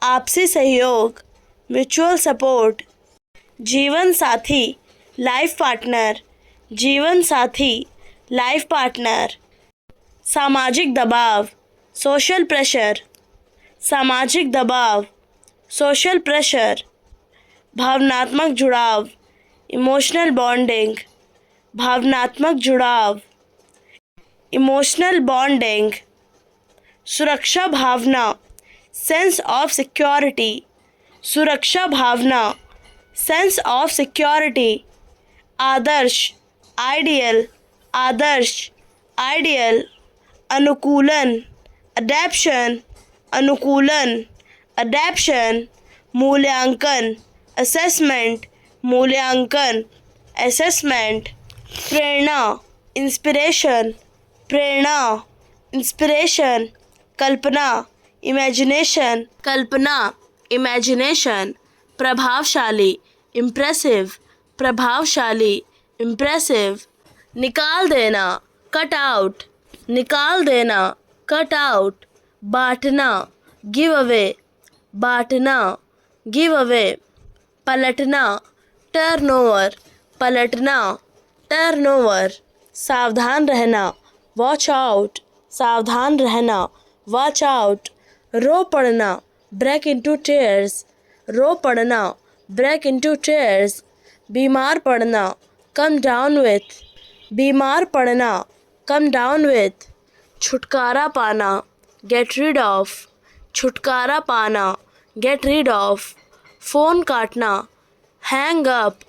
Speaker 1: आपसी सहयोग, म्यूचुअल सपोर्ट। जीवन साथी, लाइफ पार्टनर, जीवन साथी, लाइफ पार्टनर। सामाजिक दबाव, सोशल प्रेशर, सामाजिक दबाव, सोशल प्रेशर। भावनात्मक जुड़ाव, इमोशनल बॉन्डिंग, भावनात्मक जुड़ाव, इमोशनल बॉन्डिंग। सुरक्षा भावना, सेंस ऑफ सिक्योरिटी, सुरक्षा भावना, सेंस ऑफ सिक्योरिटी। आदर्श, आइडियल, आदर्श, आइडियल। अनुकूलन, अडैप्शन, अनुकूलन, अडैप्शन। मूल्यांकन, असेसमेंट, मूल्यांकन, असेसमेंट। प्रेरणा, इंस्पिरेशन, प्रेरणा, इंस्पिरेशन। कल्पना, इमेजिनेशन, कल्पना, इमेजिनेशन। प्रभावशाली, इम्प्रेसिव, प्रभावशाली, इम्प्रेसिव। निकाल देना, कट आउट, निकाल देना, कट आउट। बांटना, गिव अवे, बांटना, गिव अवे। पलटना, टर्न ओवर, पलटना, टर्न ओवर। सावधान रहना, वॉच आउट, सावधान रहना, वॉच आउट। रो पड़ना, ब्रेक इनटू टीयर्स, रो पड़ना, ब्रेक इनटू टीयर्स। बीमार पड़ना, कम डाउन विथ, बीमार पड़ना, कम डाउन विथ। छुटकारा पाना, गेट रिड ऑफ, छुटकारा पाना, गेट रिड ऑफ। फ़ोन काटना, हैंग अप,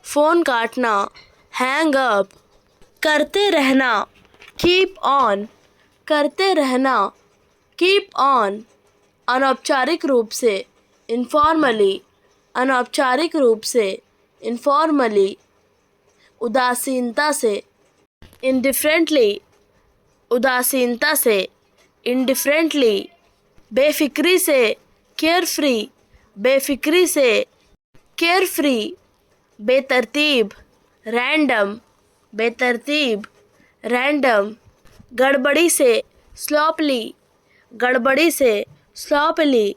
Speaker 1: फ़ोन काटना, हैंग अप। करते रहना, कीप ऑन, करते रहना, कीप ऑन। अनौपचारिक रूप से, इनफॉर्मली, अनौपचारिक रूप से, इनफॉर्मली। उदासीनता से, इंडिफरेंटली, उदासीनता से, इंडिफरेंटली। बेफिक्री से, केयरफ्री, बेफिक्री से, केयरफ्री। बेतरतीब, रैंडम, बेतरतीब, रैंडम। गड़बड़ी से, स्लॉपली, गड़बड़ी से, स्लॉपली।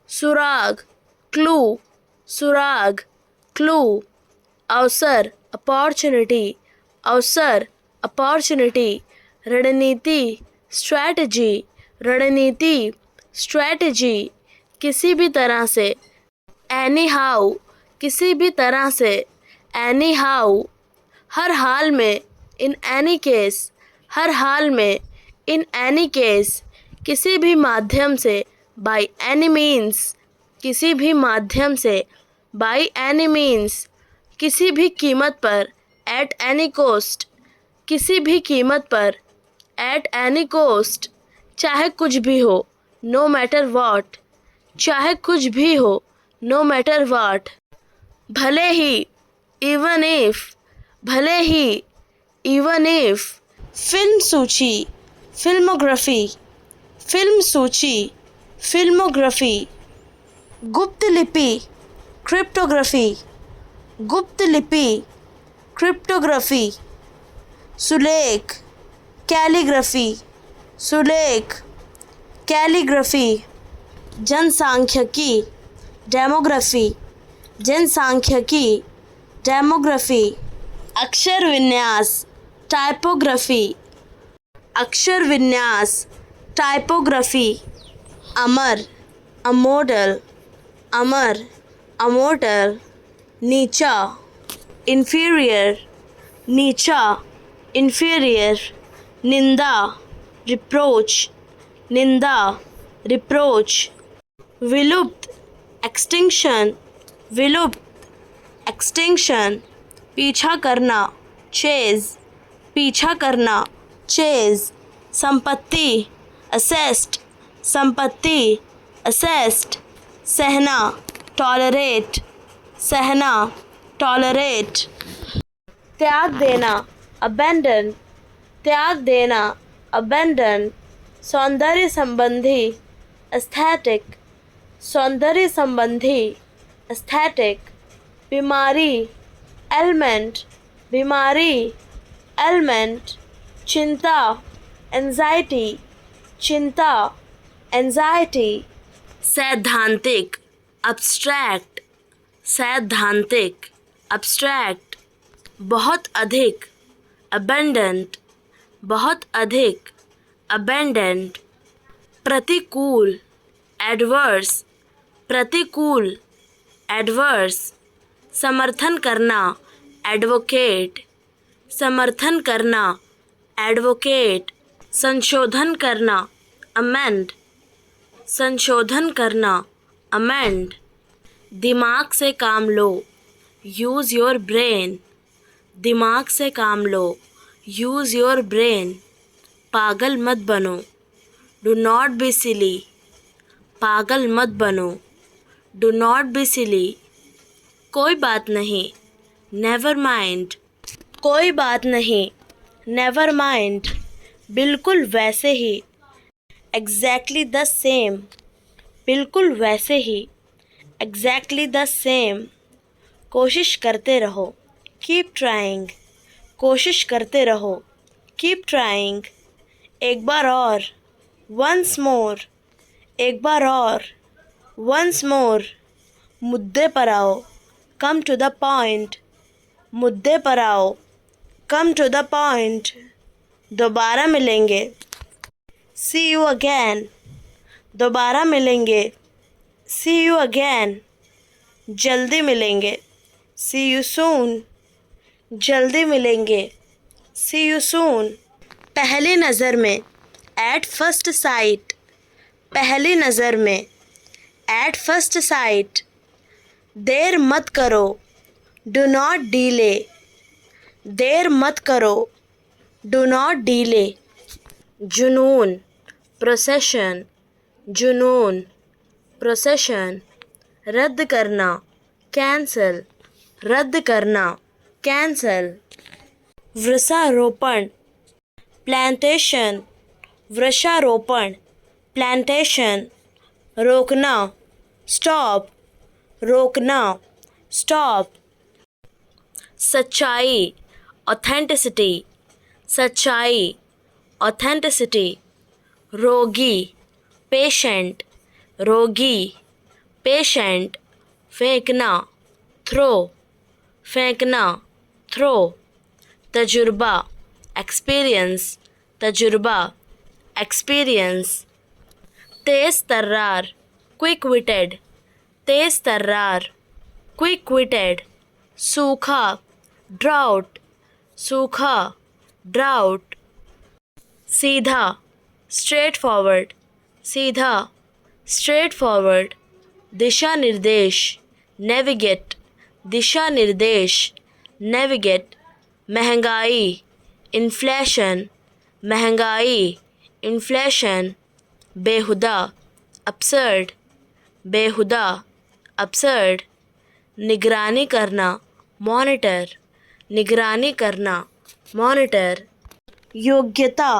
Speaker 1: सुराग, क्लू, सुराग, क्लू। अवसर, अपॉर्चुनिटी, अवसर, अपॉर्चुनिटी। रणनीति, स्ट्रैटेजी, रणनीति, स्ट्रैटेजी। किसी भी तरह से, एनी हाउ, किसी भी तरह से, एनी हाउ। हर हाल में, इन एनी केस, हर हाल में, इन एनी केस। किसी भी माध्यम से, बाय एनी मीन्स, किसी भी माध्यम से, बाय एनी मीन्स। किसी भी कीमत पर, एट एनी कोस्ट, किसी भी कीमत पर, एट एनी कोस्ट। चाहे कुछ भी हो, नो मैटर व्हाट, चाहे कुछ भी हो, नो मैटर व्हाट। भले ही, इवन इफ, भले ही, इवन इफ। फिल्म सूची, फिल्मोग्राफी, फिल्म सूची, फिल्मोग्राफी। गुप्त लिपि, क्रिप्टोग्राफी, गुप्त लिपि, क्रिप्टोग्राफी। सुलेख, calligraphy, सुलेख, calligraphy. जनसांख्यिकी, डेमोग्राफी, जनसांख्यिकी, डेमोग्राफी। अक्षर विन्यास, टाइपोग्राफी, अक्षर विन्यास, टाइपोग्राफी। अमर, अमोडल, अमर, अमोडल। नीचा, इन्फीरियर, नीचा, इन्फीरियर। निंदा, रिप्रोच, निंदा, रिप्रोच। विलुप्त, एक्सटिंक्शन, विलुप्त, एक्सटिंक्शन। पीछा करना, चेज, पीछा करना, चेज। संपत्ति, असेस्ट, संपत्ति, असेस्ट। सहना, टॉलरेट, सहना, टॉलरेट। त्याग देना, अबेंडन, त्याग देना, अबेंडन। सौंदर्य संबंधी, एस्थेटिक, सौंदर्य संबंधी एस्थेटिक, बीमारी एलिमेंट, बीमारी एलिमेंट, चिंता एंजाइटी, चिंता एंजाइटी, सैद्धांतिक अब्स्ट्रैक्ट, सैद्धांतिक अब्स्ट्रैक्ट, बहुत अधिक अबेंडेंट, बहुत अधिक अबेंडेंट, प्रतिकूल एडवर्स, प्रतिकूल एडवर्स, समर्थन करना एडवोकेट, समर्थन करना एडवोकेट, संशोधन करना अमेंड, संशोधन करना अमेंड, दिमाग से काम लो यूज़ योर ब्रेन, दिमाग से काम लो यूज़ योर ब्रेन, पागल मत बनो डू नॉट बी सिली, पागल मत बनो डू नॉट बी सिली, कोई बात नहीं नेवर माइंड, कोई बात नहीं नेवर माइंड, बिल्कुल वैसे ही एग्जैक्टली द सेम, बिल्कुल वैसे ही एग्जैक्टली द सेम, कोशिश करते रहो कीप ट्राइंग, कोशिश करते रहो कीप ट्राइंग, एक बार और वंस मोर, एक बार और वंस मोर, मुद्दे पर आओ कम टू द पॉइंट, मुद्दे पर आओ कम टू द पॉइंट, दोबारा मिलेंगे सी यू अगेन, दोबारा मिलेंगे सी यू अगेन, जल्दी मिलेंगे सी यू सून, जल्दी मिलेंगे सी यू सून, पहली नज़र में एट फर्स्ट साइट, पहली नज़र में एट फर्स्ट साइट, देर मत करो डू नॉट डीले, देर मत करो डू नॉट डीले, जुनून प्रोसेशन, जुनून प्रोसेशन, रद्द करना कैंसल, रद्द करना कैंसल, वृक्षारोपण प्लांटेशन, वृक्षारोपण प्लांटेशन, रोकना स्टॉप, रोकना स्टॉप, सच्चाई ऑथेंटिसिटी, सच्चाई ऑथेंटिसिटी, रोगी पेशेंट, रोगी पेशेंट, फेंकना थ्रो, फेंकना थ्रो, तजुर्बा एक्सपीरियंस, तजुर्बा एक्सपीरियंस, तेज़ तर्रार क्विक विटेड, तेज़ तर्रार क्विक विटेड, सूखा ड्राउट, सूखा ड्राउट, सीधा स्ट्रेट फॉरवर्ड, सीधा स्ट्रेट फॉरवर्ड, दिशा निर्देश नेविगेट, दिशा निर्देश नेविगेट, महंगाई इन्फ्लेशन, महंगाई इन्फ्लेशन, बेहुदा अपसर्ड, बेहुदा अपसर्ड, निगरानी करना मॉनिटर, निगरानी करना मॉनिटर, योग्यता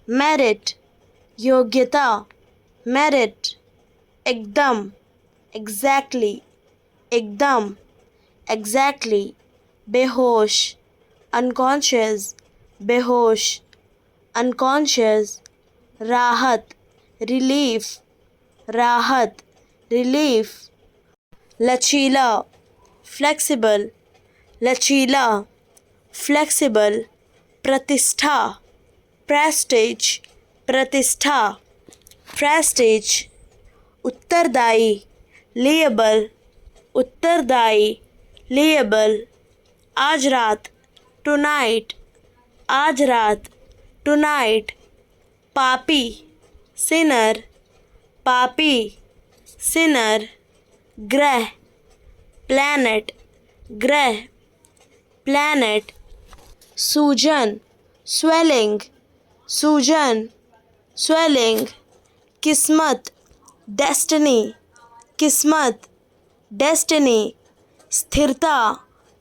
Speaker 1: मेरिट, योग्यता मेरिट, एकदम एग्जैक्टली, एकदम एग्जैक्टली, बेहोश अनकॉन्शियस, बेहोश अनकॉन्शियस, राहत रिलीफ, राहत रिलीफ, लचीला फ्लेक्सिबल, लचीला फ्लेक्सिबल, प्रतिष्ठा प्रेस्टीज, प्रतिष्ठा प्रेस्टीज, उत्तरदायी लिएबल, उत्तरदायी लिएबल, आज रात टुनाइट, आज रात टुनाइट, पापी सिनर, पापी सिनर, ग्रह प्लैनेट, ग्रह प्लैनेट, सूजन स्वेलिंग, सूजन स्वेलिंग, किस्मत डेस्टिनी, किस्मत डेस्टिनी, स्थिरता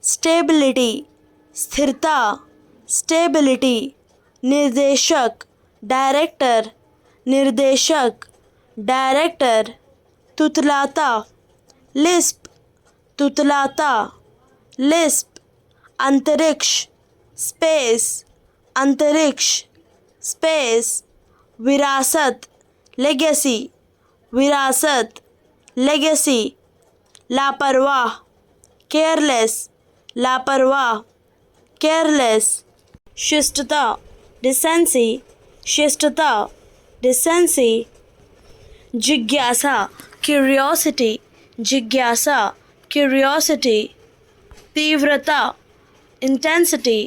Speaker 1: स्टेबिलिटी, स्थिरता स्टेबिलिटी, निर्देशक डायरेक्टर, निर्देशक डायरेक्टर, तुतलाता, लिस्प, तुतलाता, लिस्प, अंतरिक्ष, स्पेस, अंतरिक्ष, स्पेस, विरासत, लेगेसी, विरासत, लेगेसी, लापरवाह, केयरलेस, लापरवाह, केयरलेस, शिष्टता, डिसेंसी, शिष्टता, डिसेंसी, जिज्ञासा, क्यूरियोसिटी, जिज्ञासा, क्यूरियोसिटी, तीव्रता, इंटेंसिटी,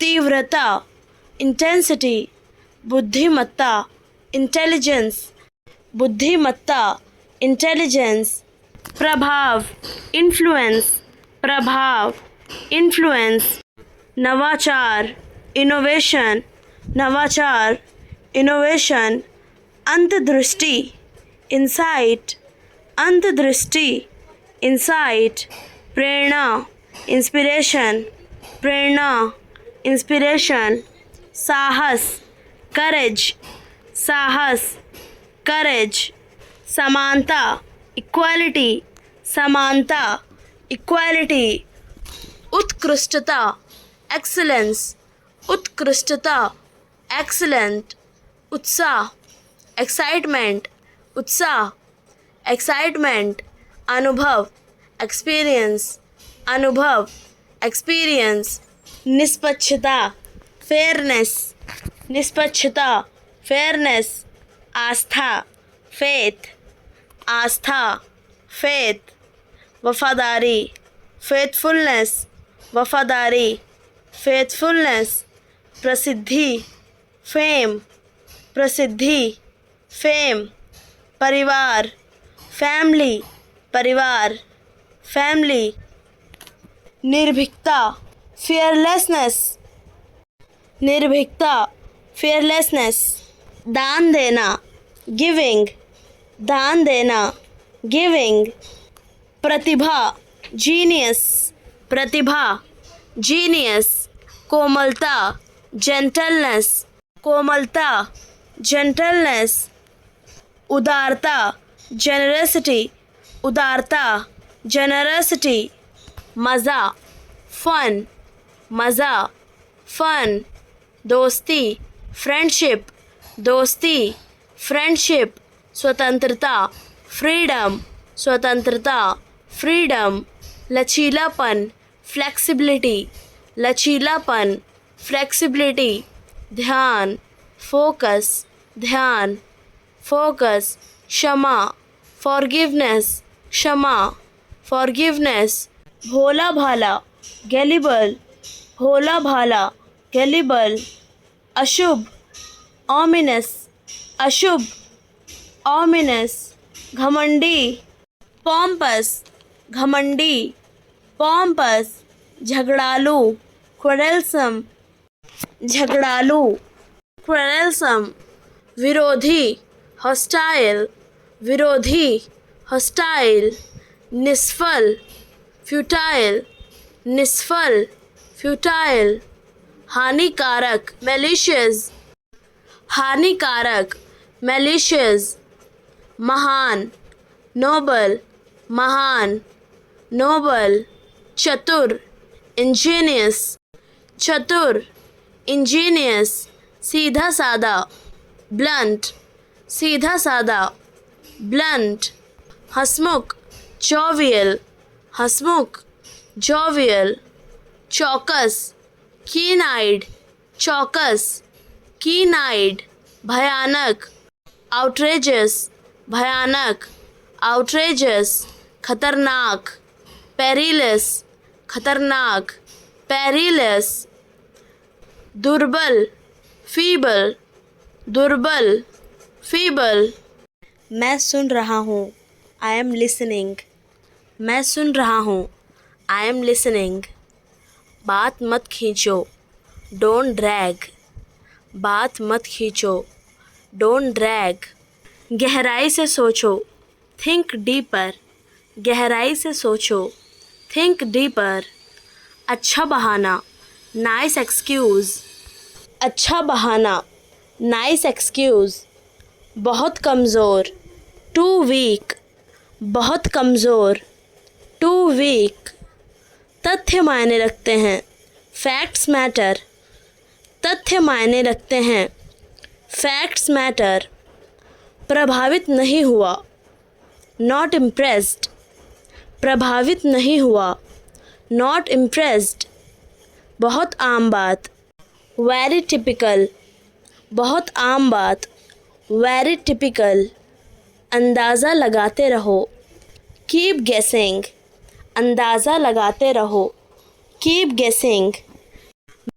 Speaker 1: तीव्रता, इंटेंसिटी, बुद्धिमत्ता, इंटेलिजेंस, बुद्धिमत्ता, इंटेलिजेंस, प्रभाव, इन्फ्लुएंस, प्रभाव, इन्फ्लुएंस, नवाचार, इनोवेशन, नवाचार, इनोवेशन, अंतर्दृष्टि, इंसाइट, अंतर्दृष्टि, इंसाइट, प्रेरणा, इंस्पिरेशन, प्रेरणा, इंस्पिरेशन, साहस, करेज, साहस, करेज, समानता, इक्वालिटी, समानता, इक्वालिटी, उत्कृष्टता, एक्सीलेंस, उत्कृष्टता, एक्सीलेंट, उत्साह, एक्साइटमेंट, उत्साह, एक्साइटमेंट, अनुभव, एक्सपीरियंस, अनुभव, एक्सपीरियंस, निष्पक्षता, फेयरनेस, निष्पक्षता, फेयरनेस, आस्था, फेथ, आस्था, फेथ, वफादारी, फेथफुलनेस, वफादारी, फेथफुलनेस, प्रसिद्धि, फेम, प्रसिद्धि, फेम, परिवार, फैमिली, परिवार, फैमिली, निर्भीकता, फियरलेसनेस, निर्भीकता, फियरलेसनेस, दान देना, गिविंग, दान देना, गिविंग, प्रतिभा, जीनियस, प्रतिभा, जीनियस, कोमलता, जेंटलनेस, कोमलता, जेंटलनेस, उदारता, जेनरसिटी, उदारता, जेनरसिटी, मज़ा, फन, मज़ा, फन, दोस्ती, फ्रेंडशिप, दोस्ती, फ्रेंडशिप, स्वतंत्रता, फ्रीडम, स्वतंत्रता, फ्रीडम, लचीलापन, फ्लेक्सिबिलिटी, लचीलापन, फ्लेक्सिबिलिटी, ध्यान, फोकस, ध्यान, फोकस, क्षमा, फॉरगिवनेस, क्षमा, फॉरगिवनेस, भोला भाला, गैलिबल, भोला भाला, गैलिबल, अशुभ, ऑमिनस, अशुभ, ऑमिनस, घमंडी, पॉम्पस, घमंडी, पॉम्पस, झगड़ालू, क्वेरलसम, झगड़ालू, क्वेरलसम, विरोधी, हॉस्टाइल, विरोधी, हॉस्टाइल, निष्फल, फ्यूटाइल, निष्फल, फ्यूटाइल, हानिकारक, मैलिशियस, हानिकारक, मैलिशियस, महान, नोबल, महान, नोबल, चतुर, इंजीनियस, चतुर, इंजीनियस, सीधा सादा, ब्लंट, सीधा सादा, ब्लंट, हंसमुख, जोवियल, हंसमुख, जोवियल, चौकस, कीन आइड, चौकस, कीन आइड, भयानक, आउटरेजस, भयानक, आउटरेजस, खतरनाक, पेरिलस, खतरनाक, पेरिलस, दुर्बल, फीबल, दुर्बल, फीबल, मैं सुन रहा हूँ, आई एम लिसनिंग, मैं सुन रहा हूँ, आई एम लिसनिंग, बात मत खींचो, डोंट ड्रैग, बात मत खींचो, डोंट ड्रैग, गहराई से सोचो, थिंक डीपर, गहराई से सोचो, थिंक डीपर, अच्छा बहाना, नाइस एक्सक्यूज़, अच्छा बहाना, नाइस एक्सक्यूज़, बहुत कमज़ोर, टू वीक, बहुत कमज़ोर, टू वीक। तथ्य मायने रखते हैं, फैक्ट्स मैटर, तथ्य मायने रखते हैं, फैक्ट्स मैटर। प्रभावित नहीं हुआ, नॉट इम्प्रेस्ड, प्रभावित नहीं हुआ, नॉट इम्प्रेस्ड। बहुत आम बात, वेरी टिपिकल, बहुत आम बात, वेरी टिपिकल। अंदाज़ा लगाते रहो, कीप गेसिंग, अंदाज़ा लगाते रहो, कीप गेसिंग।